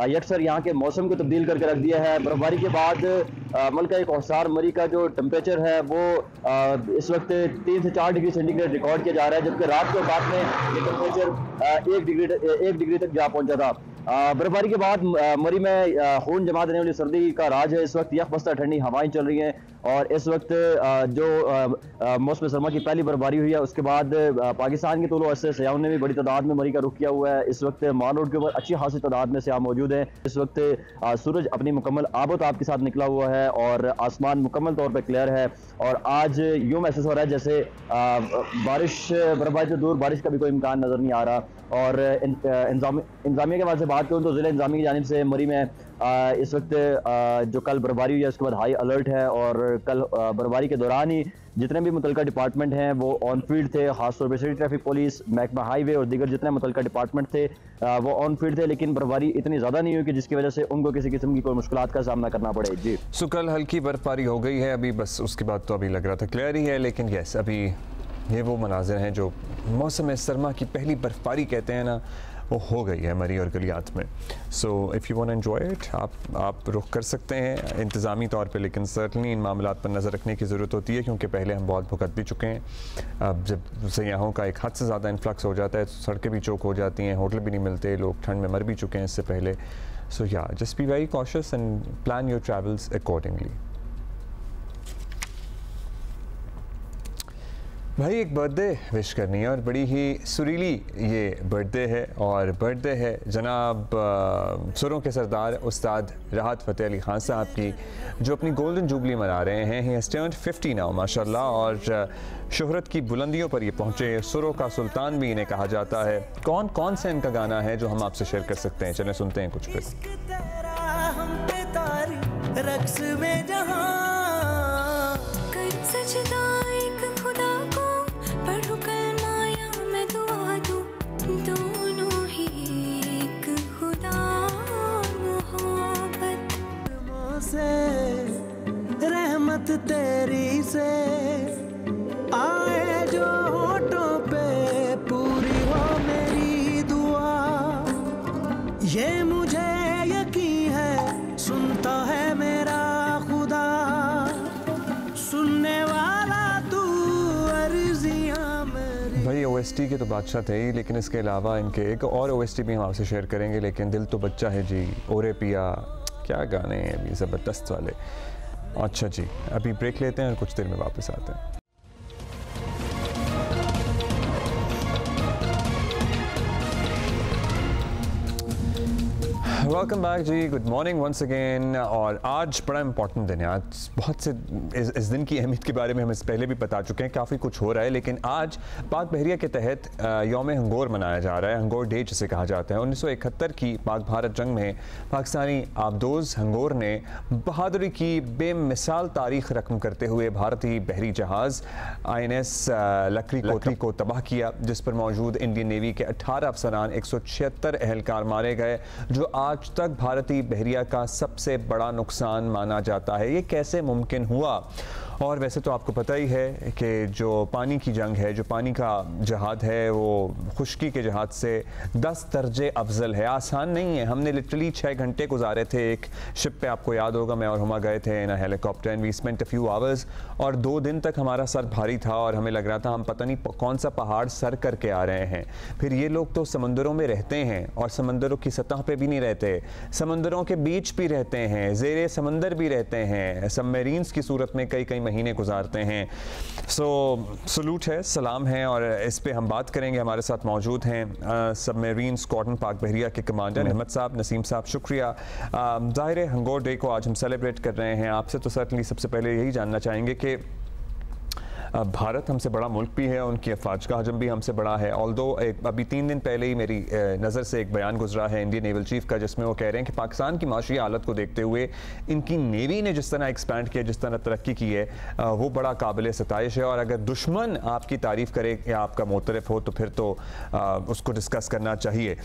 Speaker 10: यकसर यहाँ के मौसम को तब्दील करके रख दिया है। बर्फबारी के बाद मलका कौसार मरी का जो टेम्परेचर है वो इस वक्त 3 से 4 डिग्री सेंटीग्रेड रिकॉर्ड किया जा रहा है, जबकि रात के औकात में ये टेम्परेचर 1 डिग्री तक जा पहुंचा था। बर्फबारी के बाद मरी में खून जमा देने वाली सर्दी का राज है। इस वक्त यकबस्ता ठंडी हवाएं चल रही हैं और इस वक्त जो मौसम सरमा की पहली बर्फबारी हुई है उसके बाद पाकिस्तान के तूलो से सयाहों ने भी बड़ी तादाद में मरी का रुख किया हुआ है। इस वक्त मान रोड के ऊपर अच्छी खासी तादाद में सयाह मौजूद हैं। इस वक्त सूरज अपनी मुकम्मल आबोताब के साथ निकला हुआ है और आसमान मुकम्मल तौर पर क्लियर है और आज यूँ महसूस हो रहा है जैसे बारिश, बर्फबारी से दूर बारिश का भी कोई इम्कान नज़र नहीं आ रहा। और इंतजामिया के बाद से बात करूँ तो ज़िला इंतजामिया की जानिब से मरी में इस वक्त जो कल बर्फबारी हुई है उसके बाद हाई अलर्ट है और कल बर्फबारी के दौरान ही जितने भी मुतलका डिपार्टमेंट हैं वो ऑन फील्ड थे। खासतौर पर सिटी ट्रैफिक पुलिस, महकमा हाईवे और दीगर जितने मुतलका डिपार्टमेंट थे वो ऑन फील्ड थे, लेकिन बर्फबारी इतनी ज़्यादा नहीं हुई कि जिसकी वजह से उनको किसी किस्म की कोई मुश्किलात का सामना करना पड़े। जी
Speaker 1: सो कल हल्की बर्फबारी हो गई है, अभी बस उसके बाद तो अभी लग रहा था क्लियर ही है, लेकिन यस अभी ये वो मनाजिर हैं जो मौसम सरमा की पहली बर्फबारी कहते हैं ना, वो हो गई है मरी और गलियात में। So if you want enjoy it आप रुख कर सकते हैं इंतज़ामी तौर पे, लेकिन सर्टनली इन मामलात पर नज़र रखने की ज़रूरत होती है क्योंकि पहले हम बहुत भुगत भी चुके हैं। अब जब सयाहों का एक हद से ज़्यादा इन्फ्लक्स हो जाता है तो सड़कें भी चौक हो जाती हैं, होटल भी नहीं मिलते, लोग ठंड में मर भी चुके हैं इससे पहले। सो या just be very cautious and plan your travels accordingly. भाई एक बर्थडे विश करनी है और बड़ी ही सुरीली ये बर्थडे है और बर्थडे है जनाब सुरों के सरदार उस्ताद राहत फ़तेह अली ख़ान साहब की, जो अपनी गोल्डन जुबली मना रहे हैं। ही हैज़ टर्न्ड 50 नाउ माशाल्लाह और शोहरत की बुलंदियों पर ये पहुँचे। सुरों का सुल्तान भी इन्हें कहा जाता है। कौन कौन सा इनका गाना है जो हम आपसे शेयर कर सकते हैं, चलें सुनते हैं कुछ फिर।
Speaker 11: रहमत तेरी से आए जो होठों पे पूरी हो मेरी दुआ, ये मुझे यकीन है सुनता है मेरा खुदा, सुनने वाला तू अर्जियां मेरी। भाई
Speaker 1: OST के तो बादशाह थे ही, लेकिन इसके अलावा इनके एक और OST भी हम आपसे शेयर करेंगे, लेकिन दिल तो बच्चा है जी, ओरे पिया, क्या गाने हैं अभी ज़बरदस्त वाले। अच्छा जी, अभी ब्रेक लेते हैं और कुछ देर में वापस आते हैं। वेलकम बैक जी, गुड मॉर्निंग वंस अगेन। और आज बड़ा इंपॉर्टेंट दिन है। आज बहुत से इस दिन की अहमियत के बारे में हम इस पहले भी बता चुके हैं, काफ़ी कुछ हो रहा है, लेकिन आज पाक बहरिया के तहत यौम हंगोर मनाया जा रहा है। हंगोर डे जिसे कहा जाता है। 1971 की पाक भारत जंग में पाकिस्तानी आबदोज हंगोर ने बहादुरी की बेमिसाल तारीख रकम करते हुए भारतीय बहरी जहाज़ INS लकड़ी को तबाह किया, जिस पर मौजूद इंडियन नेवी के 18 अफसरान 176 एहलकार मारे गए, जो आज तक भारतीय बहरिया का सबसे बड़ा नुकसान माना जाता है। ये कैसे मुमकिन हुआ? और वैसे तो आपको पता ही है कि जो पानी की जंग है, जो पानी का जहाद है, वो खुश्की के जहाद से 10 दर्जे अफजल है। आसान नहीं है। हमने लिटरली 6 घंटे गुजारे थे एक शिप पे, आपको याद होगा मैं और हुमा गए थे in helicopter and we spent a few hours, और 2 दिन तक हमारा सर भारी था और हमें लग रहा था हम पता नहीं कौन सा पहाड़ सर करके आ रहे हैं। फिर ये लोग तो समंदरों में रहते हैं और समंदरों की सतह पे भी नहीं रहते, से, समंदरों के बीच भी रहते हैं, ज़ेरे समंदर भी रहते हैं, सबमरीन्स की सूरत में कई कई महीने गुजारते हैं। सलूट है, सलाम है, और इस पे हम बात करेंगे। हमारे साथ मौजूद हैं सबमरीन स्क्वाड्रन पाक बहरिया के कमांडर अहमद साहब, नसीम साहब, शुक्रिया। ज़ाहिर है हंगोर डे को आज हम सेलिब्रेट कर रहे हैं। आपसे तो सर्टनली सबसे पहले यही जानना चाहेंगे कि भारत हमसे बड़ा मुल्क भी है, उनकी अफवाज का हजम भी हमसे बड़ा है। ऑल्दो अभी 3 दिन पहले ही मेरी नज़र से एक बयान गुजरा है इंडियन नेवल चीफ का, जिसमें वो कह रहे हैं कि पाकिस्तान की माशी हालत को देखते हुए इनकी नेवी ने जिस तरह एक्सपैंड किया, जिस तरह तरक्की की है, वो बड़ा काबिल सताइश है। और अगर दुश्मन आपकी तारीफ़ करे या आपका मोतरफ हो तो फिर तो उसको डिस्कस करना चाहिए।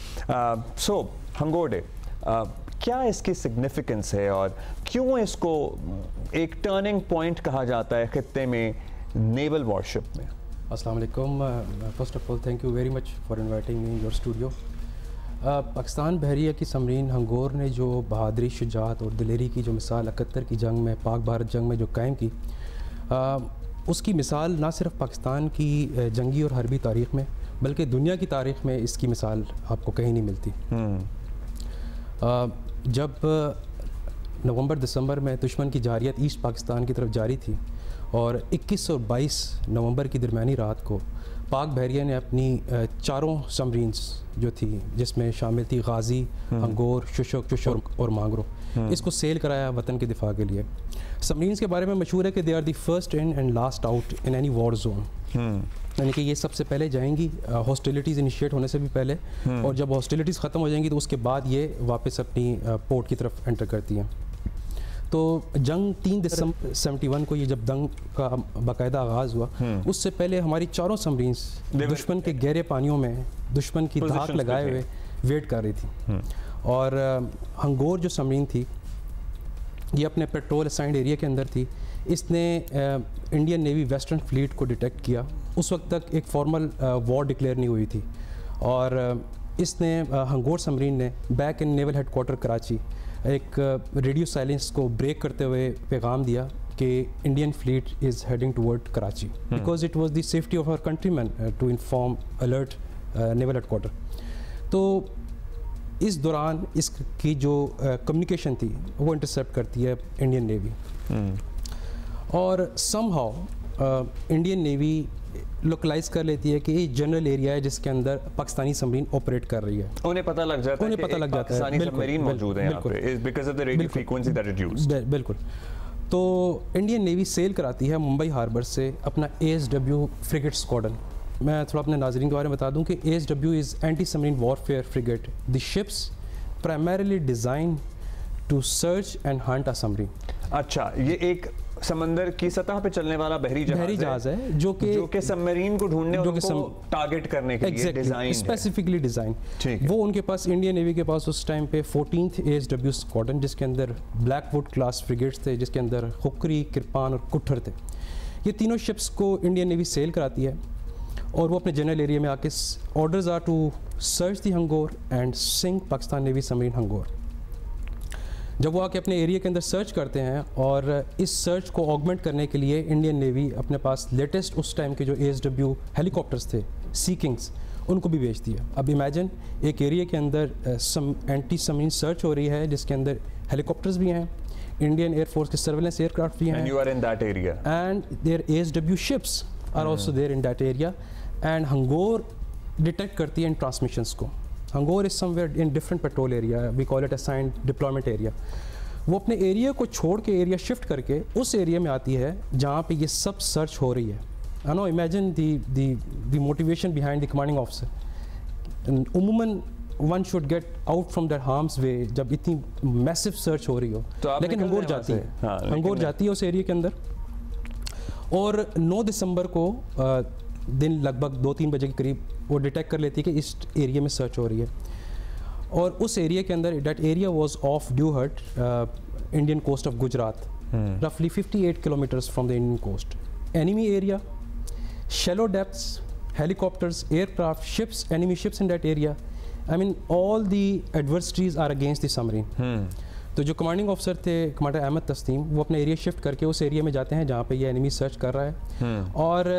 Speaker 1: सो हंगोर डे, क्या इसकी सिग्निफिकेंस है और क्यों इसको एक टर्निंग पॉइंट कहा जाता है खित्ते में नेवल वॉरशिप में?
Speaker 12: अस्सलाम वालेकुम। First of all thank you very much for inviting me in your studio. Pakistan बहरिया की समरीन हंगोर ने जो बहादुरी, शुजाअत और दिलेरी की जो मिसाल 71 की जंग में, पाक भारत जंग में जो कायम की, उसकी मिसाल ना सिर्फ पाकिस्तान की जंगी और हरबी तारीख़ में बल्कि दुनिया की तारीख़ में इसकी मिसाल आपको कहीं नहीं मिलती। जब नवंबर दिसंबर में दुश्मन की जारियत ईस्ट पाकिस्तान की तरफ जारी थी और 21 और 22 नवंबर की दरमियानी रात को पाक बहरिया ने अपनी 4 सबमरीन्स जो थी, जिसमें शामिल थी गाजी, हंगोर, शुशुक और मांगरो, इसको सेल कराया वतन के दिफा के लिए। सबमरीन्स के बारे में मशहूर है कि they are the first in and last out in any war zone, यानी कि ये सबसे पहले जाएंगी हॉस्टिलिटीज़ इनिशिएट होने से भी पहले, और जब हॉस्टिलिटीज़ ख़त्म हो जाएंगी तो उसके बाद ये वापस अपनी पोर्ट की तरफ एंटर करती हैं। तो जंग 3 दिसंबर 71 को ये जब जंग का बाकायदा आगाज़ हुआ, उससे पहले हमारी 4 सबमरीन्स दुश्मन के गहरे पानियों में दुश्मन की धाक लगाए हुए वेट कर रही थी। और हंगोर जो सबमरीन थी ये अपने पेट्रोल असाइंड एरिया के अंदर थी। इसने इंडियन नेवी वेस्टर्न फ्लीट को डिटेक्ट किया। उस वक्त तक एक फॉर्मल वॉर डिक्लेयर नहीं हुई थी, और इसने हंगोर सबमरीन ने back in naval headquarter Karachi एक रेडियो साइलेंस को ब्रेक करते हुए पैगाम दिया कि Indian fleet is heading toward Karachi because it was the safety of our countryman to inform alert naval headquarter. तो इस दौरान इसकी जो कम्युनिकेशन थी वो इंटरसेप्ट करती है इंडियन नेवी, और समहाउ इंडियन नेवी लोकलाइज कर लेती है कि ये जनरल एरिया है जिसके अंदर पाकिस्तानी सबमरीन ऑपरेट कर रही है।
Speaker 1: उन्हें पता लग जाता है कि पाकिस्तानी सबमरीन मौजूद है यहाँ पे because of the radio frequency that it used.
Speaker 12: बिल्कुल। तो इंडियन नेवी सेल कराती है मुंबई हार्बर से अपना ASW फ्रिगेट स्क्वाड्रन। मैं थोड़ा अपने नाज़रीन के बारे में बता दूं कि ASW is anti submarine warfare frigate. The ships primarily design to search and hunt a submarine.
Speaker 1: अच्छा, ये एक समंदर की सतह पे चलने वाला बहरी जहाज है जो कि सबमरीन को ढूंढने और उनको टारगेट करने के लिए डिजाइन,
Speaker 12: स्पेसिफिकली डिजाइन। वो उनके पास, इंडियन नेवी के पास उस टाइम पे 14th ASW स्क्वाड्रन, जिसके अंदर ब्लैकवुड क्लास फ्रिगेट्स थे, जिसके अंदर खुकरी, किरपान और कुट्ठर थे। ये तीनों शिप्स को इंडियन नेवी सेल कराती है और वो अपने जनरल एरिया में आके orders are to search the Hangor and sink Pakistan navy submarine Hangor. जब वो आके अपने एरिया के अंदर सर्च करते हैं और इस सर्च को ऑगमेंट करने के लिए इंडियन नेवी अपने पास लेटेस्ट उस टाइम के जो ASW हेलीकॉप्टर्स थे, सी किंग्स, उनको भी भेज दिया। अब इमेजिन एक एरिया के अंदर सम एंटी सबमरीन सर्च हो रही है जिसके अंदर हेलीकॉप्टर्स भी हैं, इंडियन एयरफोर्स के सर्वेलेंस एयरक्राफ्ट भी हैं,
Speaker 1: and you are in that area
Speaker 12: and there ASW ships are also there in that area, and Hangor detect करती है इन ट्रांसमिशंस को। Hangor is somewhere in different patrol area, we call it assigned deployment area. वो अपने एरिया को छोड़ के एरिया शिफ्ट करके उस एरिया में आती है जहाँ पे ये सब सर्च हो रही है। I know, imagine the motivation behind the commanding officer. उमूमन one should get out from that harm's way जब इतनी मैसिव सर्च हो रही हो, लेकिन हंगोर जाती है। हंगोर जाती है उस एरिया के अंदर, और 9 दिसंबर को दिन लगभग 2-3 बजे के करीब वो डिटेक्ट कर लेती है कि इस एरिया में सर्च हो रही है। और उस एरिया के अंदर, दैट एरिया वाज ऑफ ड्यूहट, इंडियन कोस्ट ऑफ गुजरात, रफली 58 kilometres from the Indian coast. Enemy area, shallow depths, helicopters, aircraft, ships, enemy ships in that area. I mean, all the adversities are against the submarine. तो जो कमांडिंग ऑफिसर थे, कमांडर अहमद तस्लीम, वो अपने एरिया शिफ्ट करके उस एरिया में जाते हैं जहाँ पे ये एनिमी सर्च कर रहा है, और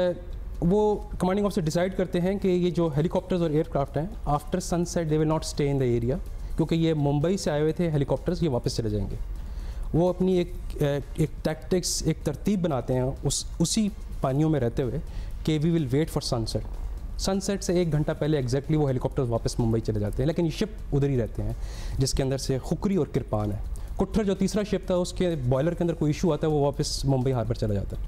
Speaker 12: वो कमांडिंग ऑफिसर डिसाइड करते हैं कि ये जो हेलीकॉप्टर्स और एयरक्राफ्ट हैं, after sunset they will not stay in the area, क्योंकि ये मुंबई से आए हुए थे हेलीकॉप्टर्स, ये वापस चले जाएंगे। वो अपनी एक टैक्टिक्स, एक तरतीब बनाते हैं उसी पानियों में रहते हुए कि we will wait for sunset. Sunset से 1 घंटा पहले एग्जैक्टली वो हेलीकॉप्टर्स वापस मुंबई चले जाते हैं, लेकिन ये शिप उधर ही रहते हैं जिसके अंदर से खुकरी और किरपान है। कुट्ठर जो तीसरा शिप था, उसके बॉयलर के अंदर कोई इशू आता है, वो वापस मुंबई हार्बर चला जाता है।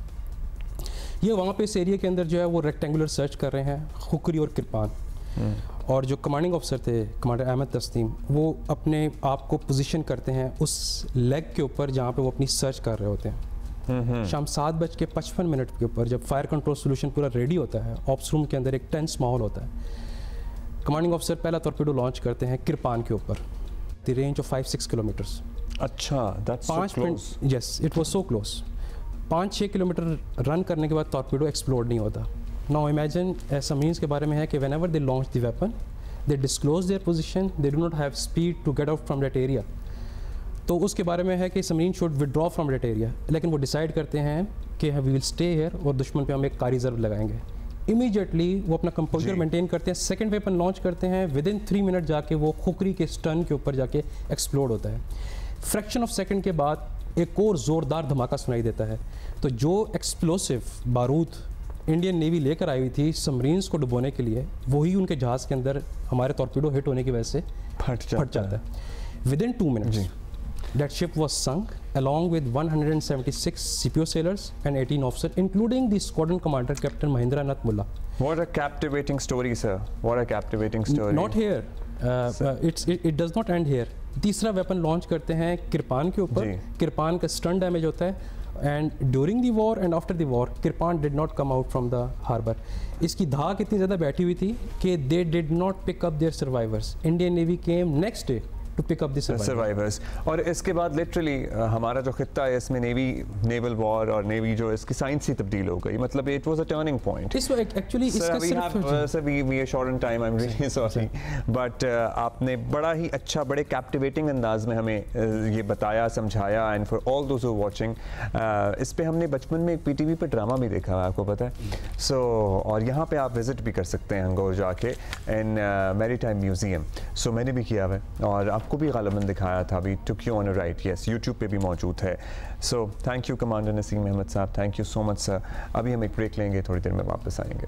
Speaker 12: ये वहाँ पे इस एरिया के अंदर जो है वो रेक्टेंगुलर सर्च कर रहे हैं, खुकरी और किरपान। और जो कमांडिंग ऑफिसर थे, कमांडर अहमद तस्लीम, वो अपने आप को पोजीशन करते हैं उस लेग के ऊपर जहाँ पे वो अपनी सर्च कर रहे होते हैं। शाम 7:55 के ऊपर जब फायर कंट्रोल सोल्यूशन पूरा रेडी होता है, ऑप्स रूम के अंदर एक टेंस माहौल होता है, कमांडिंग ऑफिसर पहला टॉर्पेडो लॉन्च करते हैं किरपान के ऊपर, द रेंज ऑफ 5-6 किलोमीटर्स।
Speaker 1: अच्छा, that's so close.
Speaker 12: Yes, it was so close. 5-6 kilometre run करने के बाद टॉर्पेडो एक्सप्लोड नहीं होता। नाउ इमेजिन सबमरीन्स के बारे में है कि whenever they launch the weapon, they disclose their position, they do not have speed to get out from that area. तो उसके बारे में है कि submarine should withdraw from that area, लेकिन वो डिसाइड करते हैं कि वी विल स्टे हियर और दुश्मन पे हम एक कारी ज़र्ब लगाएंगे। इमीडिएटली वो अपना कंपोजर मेंटेन करते हैं, सेकंड वेपन लॉन्च करते हैं, विदिन 3 मिनट जाके वो खुकरी के स्टर्न के ऊपर जाके एक्सप्लोड होता है। फ्रैक्शन ऑफ सेकंड के बाद एक और ज़ोरदार धमाका सुनाई देता है। तो जो एक्सप्लोसिव बारूद इंडियन नेवी लेकर आई हुई थी सबमरीन्स को डुबोने के लिए, वही उनके जहाज़ के अंदर हमारे टॉर्पेडो हिट होने की वजह से फट जाता है। Within 2 minutes that ship was sunk along with 176 CPO sailors and 18 officers, including the squadron commander Captain Mahendra Nath Mulla.
Speaker 1: What a captivating story, sir. What a captivating story.
Speaker 12: Not here. It does not end here. तीसरा वेपन लॉन्च करते हैं किरपान के ऊपर। किरपान का स्टन डैमेज होता है, and during the war and after the war Kirpan did not come out from the harbour. इसकी धाक इतनी ज़्यादा बैठी हुई थी कि they did not pick up their survivors. Indian navy came next day to pick up the survivors.
Speaker 1: और इसके बाद लिटरली हमारा जो खित्ता है इसमें नेवल वॉर और नेवी जो इसकी साइंस ही तब्दील हो गई। मतलब it was a turning point.
Speaker 12: Actually
Speaker 1: we are short in time, I am really sorry, but आपने बड़ा ही अच्छा, बड़े कैप्टिवेटिंग अंदाज में हमें ये बताया, समझाया। And for all those who watching, इस पे हमने बचपन में एक पीटीवी पे ड्रामा भी देखा है, आपको पता है। सो और यहाँ पे आप विजिट भी कर सकते हैं अंगोर जाके, इन मैरीटाइम म्यूजियम। सो मैंने भी किया है और आपको भी गालिबन दिखाया था, अभी took you on a ride, yes, YouTube पे भी मौजूद है। So thank you commander Naseem Ahmed साहब, thank you so much sir. अभी हम एक ब्रेक लेंगे, थोड़ी देर में वापस आएंगे।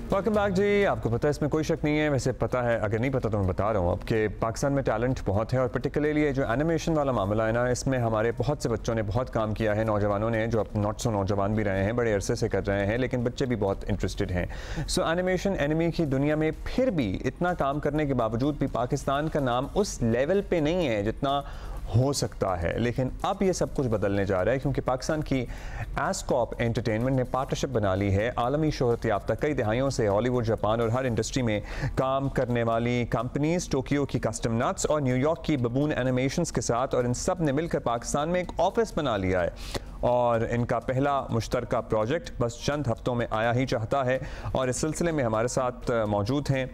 Speaker 1: वेलकम बैक जी। आपको पता है, इसमें कोई शक नहीं है, वैसे पता है, अगर नहीं पता तो मैं बता रहा हूँ अब, कि पाकिस्तान में टैलेंट बहुत है और पर्टिकुलरली ये जो एनिमेशन वाला मामला है ना, इसमें हमारे बहुत से बच्चों ने बहुत काम किया है, नौजवानों ने, जो अब नॉट सो नौजवान भी रहे हैं, बड़े अरसे से कर रहे हैं, लेकिन बच्चे भी बहुत इंटरेस्टेड हैं। सो एनिमेशन एनिमी की दुनिया में फिर भी इतना काम करने के बावजूद भी पाकिस्तान का नाम उस लेवल पे नहीं है जितना हो सकता है। लेकिन अब ये सब कुछ बदलने जा रहा है, क्योंकि पाकिस्तान की एस्कॉप एंटरटेनमेंट ने पार्टनरशिप बना ली है आलमी शोहरत याफ्ता कई दहाइयों से हॉलीवुड, जापान और हर इंडस्ट्री में काम करने वाली कंपनीज, टोक्यो की कस्टम नट्स और न्यूयॉर्क की बबून एनिमेशंस के साथ, और इन सब ने मिलकर पाकिस्तान में एक ऑफिस बना लिया है। और इनका पहला मुश्तरका प्रोजेक्ट बस चंद हफ्तों में आया ही चाहता है। और इस सिलसिले में हमारे साथ मौजूद हैं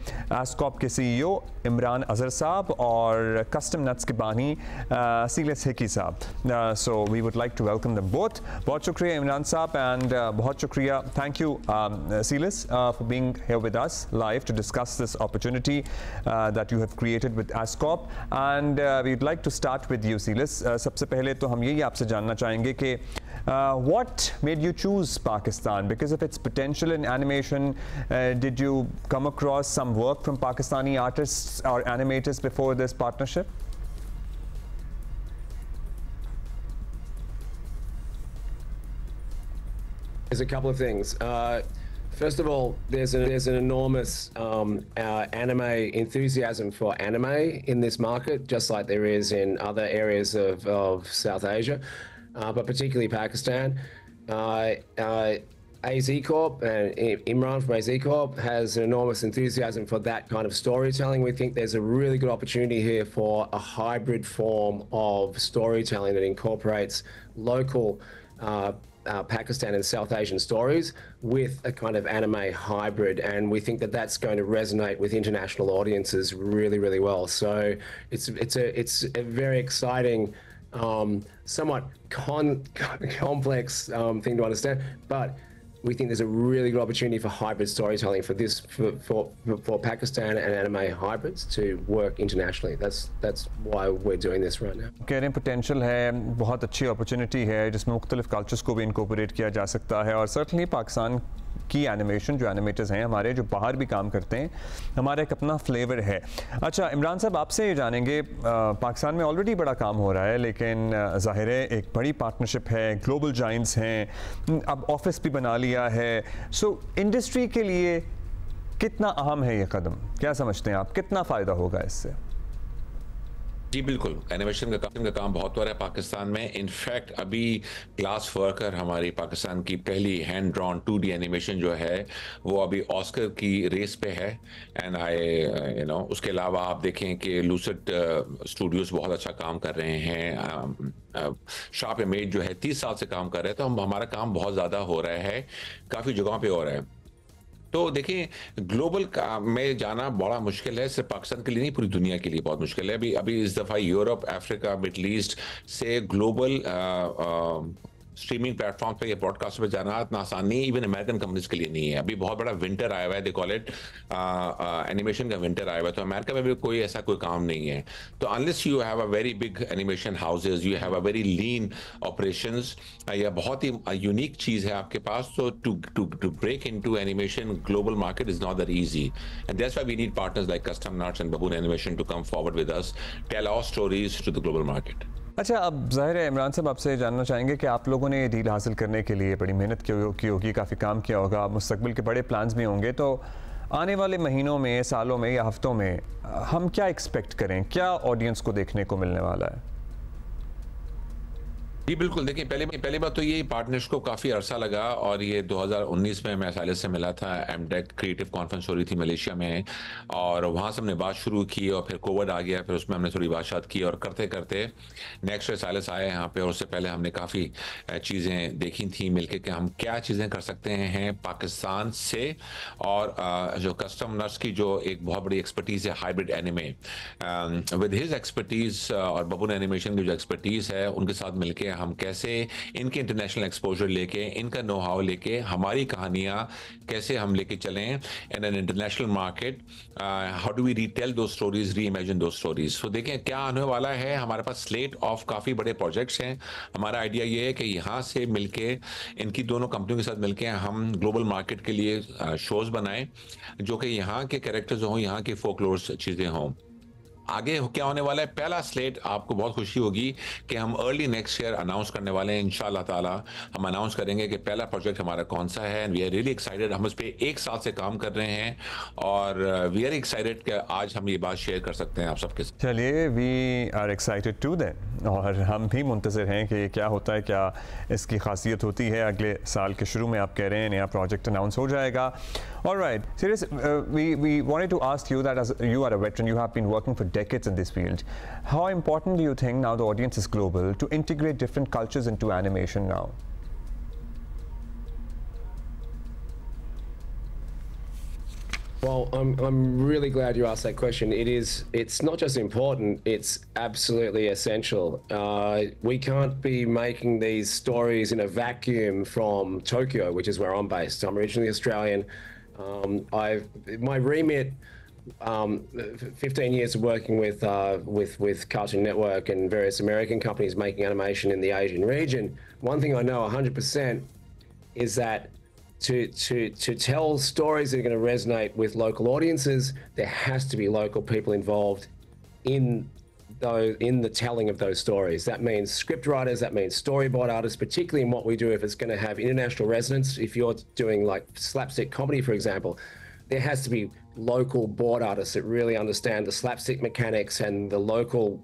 Speaker 1: एस्कॉप के CEO इमरान अजहर साहब और कस्टम नट्स के बानी सीलिस हिकी साहब। So we would like to welcome them both. बहुत शुक्रिया इमरान साहब, एंड बहुत शुक्रिया, थैंक यू सीलिस for being here with us live to discuss this opportunity that you have created with ESCAP. And we would like to start with you सीलिस। सबसे पहले तो हम यही आपसे जानना चाहेंगे कि what made you choose Pakistan? Because of its potential in animation, did you come across some work from Pakistani artists or animators before this partnership?
Speaker 13: There's a couple of things. First of all, there's an enormous anime enthusiasm for anime in this market, just like there is in other areas of South Asia. But particularly Pakistan. AZ Corp and Imran from AZ Corp has an enormous enthusiasm for that kind of storytelling. We think there's a really good opportunity here for a hybrid form of storytelling that incorporates local Pakistan and South Asian stories with a kind of anime hybrid, and we think that that's going to resonate with international audiences really, really well. So it's a very exciting, somewhat complex thing to understand, but we think there's a really good opportunity for hybrid storytelling for Pakistan and anime hybrids to work internationally. That's why we're doing this right now.
Speaker 1: कह रहे हैं पोटेंशियल है, बहुत अच्छी अपॉर्चुनिटी है जिसमें मुख्तलिफ कल्चर्स को भी इनकॉर्पोरेट किया जा सकता है और सर्टनली पाकिस्तान की एनिमेशन जो एनिमेटर्स हैं हमारे जो बाहर भी काम करते हैं हमारा एक अपना फ्लेवर है। अच्छा इमरान साहब आपसे ये जानेंगे, पाकिस्तान में ऑलरेडी बड़ा काम हो रहा है लेकिन ज़ाहिर है एक बड़ी पार्टनरशिप है, ग्लोबल जाइंट्स हैं, अब ऑफिस भी बना लिया है, सो इंडस्ट्री के लिए कितना अहम है ये कदम, क्या समझते हैं आप, कितना फ़ायदा होगा इससे?
Speaker 14: जी बिल्कुल, एनिमेशन का काम बहुत हो रहा है पाकिस्तान में। इनफैक्ट अभी ग्लास वर्कर हमारी पाकिस्तान की पहली हैंड ड्रॉन 2D एनिमेशन जो है वो अभी ऑस्कर की रेस पे है एंड उसके अलावा आप देखें कि लूसिड स्टूडियोज बहुत अच्छा काम कर रहे हैं, शार्प इमेज जो है 30 साल से काम कर रहे हैं, तो हमारा काम बहुत ज़्यादा हो रहा है, काफ़ी जगहों पे हो रहा है। तो देखिए ग्लोबल में जाना बड़ा मुश्किल है, सिर्फ पाकिस्तान के लिए नहीं पूरी दुनिया के लिए बहुत मुश्किल है। अभी इस दफ़ा यूरोप, अफ्रीका, मिडल ईस्ट से ग्लोबल स्ट्रीमिंग प्लेटफॉर्म पे या ब्रॉडकास्ट पे जाना इतना आसान नहीं है, इवन अमेरिकन कंपनीज के लिए नहीं है। अभी बहुत बड़ा विंटर आया हुआ है, दे कॉल इट एनिमेशन का विंटर आया हुआ है, तो अमेरिका में भी कोई ऐसा कोई काम नहीं है। तो unless you have a very big animation houses, you have a very lean operations, या बहुत ही यूनिक चीज़ है आपके पास, तो to break into animation global market is not that easy and that's why we need partners like custom nuts and baboon animation to come forward with us, tell our stories to the global market.
Speaker 1: अच्छा अब ज़ाहिर है इमरान साहब आपसे जानना चाहेंगे कि आप लोगों ने ये डील हासिल करने के लिए बड़ी मेहनत की होगी, काफ़ी काम किया होगा, मुस्तकबिल के बड़े प्लान्स भी होंगे, तो आने वाले महीनों में, सालों में या हफ्तों में हम क्या एक्सपेक्ट करें, क्या ऑडियंस को देखने को मिलने वाला है?
Speaker 14: जी बिल्कुल, देखिए पहली बात तो ये पार्टनर्स को काफ़ी अरसा लगा और ये 2019 में मैं सालिस से मिला था, एमडेक क्रिएटिव कॉन्फ्रेंस हो रही थी मलेशिया में और वहाँ से हमने बात शुरू की और फिर कोविड आ गया, फिर उसमें हमने थोड़ी बात की और करते करते नेक्स्ट सालिस आए यहाँ पे और उससे पहले हमने काफ़ी चीज़ें देखी थी मिलके कि हम क्या चीज़ें कर सकते हैं पाकिस्तान से। और जो कस्टम नट्स की जो एक बहुत बड़ी एक्सपर्टीज़ है hybrid anime, with his expertise और बबून एनिमेशन की जो एक्सपर्टीज़ है उनके साथ मिलके हम कैसे इनके इंटरनेशनल एक्सपोजर लेके, इनका नो हाउ लेके, हमारी कहानियाँ कैसे हम लेके चलें in an international market, how do we retell those stories, reimagine those stories. तो देखें क्या आने वाला है, हमारे पास स्लेट ऑफ काफ़ी बड़े प्रोजेक्ट्स हैं। हमारा आइडिया ये है कि यहाँ से मिलके, इनकी दोनों कंपनियों के साथ मिलके हम ग्लोबल मार्केट के लिए शोज बनाएं जो कि यहाँ के कैरेक्टर्स हों, यहाँ की फोकलोर्स चीज़ें हों। आगे क्या होने वाला है, पहला स्लेट आपको बहुत खुशी होगी कि हम अर्ली नेक्स्ट ईयर अनाउंस करने वाले हैं, इंशाल्लाह ताला हम अनाउंस करेंगे कि पहला प्रोजेक्ट हमारा कौन सा है and we are really excited. हम उस पर 1 साल से काम कर रहे हैं और वी आर एक्साइटेड कि आज हम ये बात शेयर कर सकते हैं आप सबके साथ।
Speaker 1: चलिए we are excited to then, और हम भी मुंतज़िर हैं कि क्या होता है, क्या इसकी खासियत होती है। अगले साल के शुरू में आप कह रहे हैं नया प्रोजेक्ट अनाउंस हो जाएगा। Alright, serious. We wanted to ask you that as you are a veteran, you have been working for decades in this field. How important do you think now the audience is global to integrate different cultures into animation now?
Speaker 13: Well, I'm really glad you asked that question. It's not just important, it's absolutely essential. We can't be making these stories in a vacuum from Tokyo, which is where I'm based. I'm originally Australian. My remit, 15 years of working with Cartoon Network and various American companies making animation in the Asian region. One thing I know 100% is that to tell stories that are going to resonate with local audiences, there has to be local people involved in the telling of those stories. That means script writers, that means storyboard artists, particularly in what we do if it's going to have international resonance. If you're doing like slapstick comedy, for example, there has to be local board artists that really understand the slapstick mechanics and the local,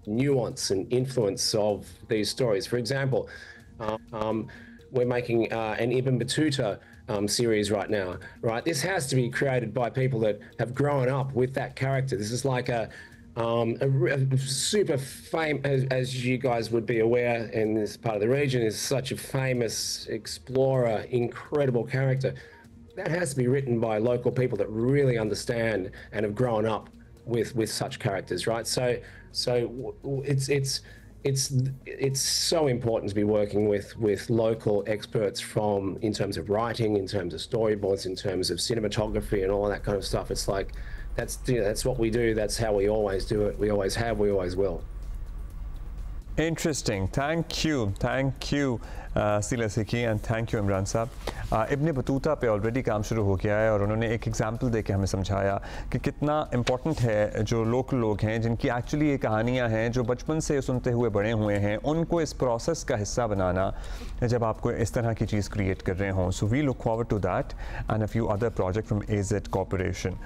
Speaker 13: nuance and influence of these stories. For example, we're making an Ibn Battuta series right now, right? This has to be created by people that have grown up with that character. This is like a super famous, as you guys would be aware in this part of the region, is such a famous explorer, incredible character. That has to be written by local people that really understand and have grown up with such characters, right? So it's so important to be working with local experts in terms of writing, in terms of storyboards, in terms of cinematography and all that kind of stuff. It's like that's what we do. That's how we always do it. We always have. We always will.
Speaker 1: Interesting. Thank you, सीला सिकी, एंड थैंक यू इमरान साहब. इब्न बतूता पे ऑलरेडी काम शुरू हो गया है और उन्होंने एक एग्जांपल दे के हमें समझाया कि कितना इम्पोर्टेंट है जो लोकल लोग हैं जिनकी एक्चुअली ये कहानियाँ हैं जो बचपन से सुनते हुए बड़े हुए हैं, उनको इस प्रोसेस का हिस्सा बनाना जब आपको इस तरह की चीज़ क्रिएट कर रहे हों. So we look forward to that and a few other project from AZ corporation.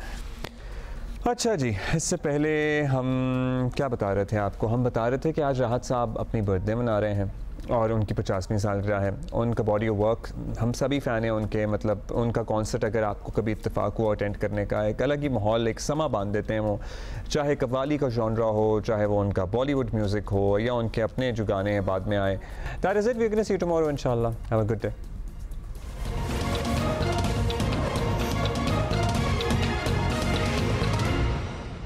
Speaker 1: अच्छा जी, इससे पहले हम क्या बता रहे थे आपको? हम बता रहे थे कि आज राहत साहब अपनी बर्थडे मना रहे हैं और उनकी 50वीं सालगिरह है. उनका बॉडी ऑफ वर्क हम सभी फ़ैन हैं उनके. मतलब उनका कॉन्सर्ट अगर आपको कभी इत्तेफाक हुआ अटेंड करने का, एक अलग ही माहौल, एक समा बांध देते हैं वो. चाहे कव्वाली का जॉनरा हो, चाहे वो उनका बॉलीवुड म्यूज़िक हो या उनके अपने जो गाने हैं बाद में आए. That is it. We can see you tomorrow इंशाल्लाह. Have a good day.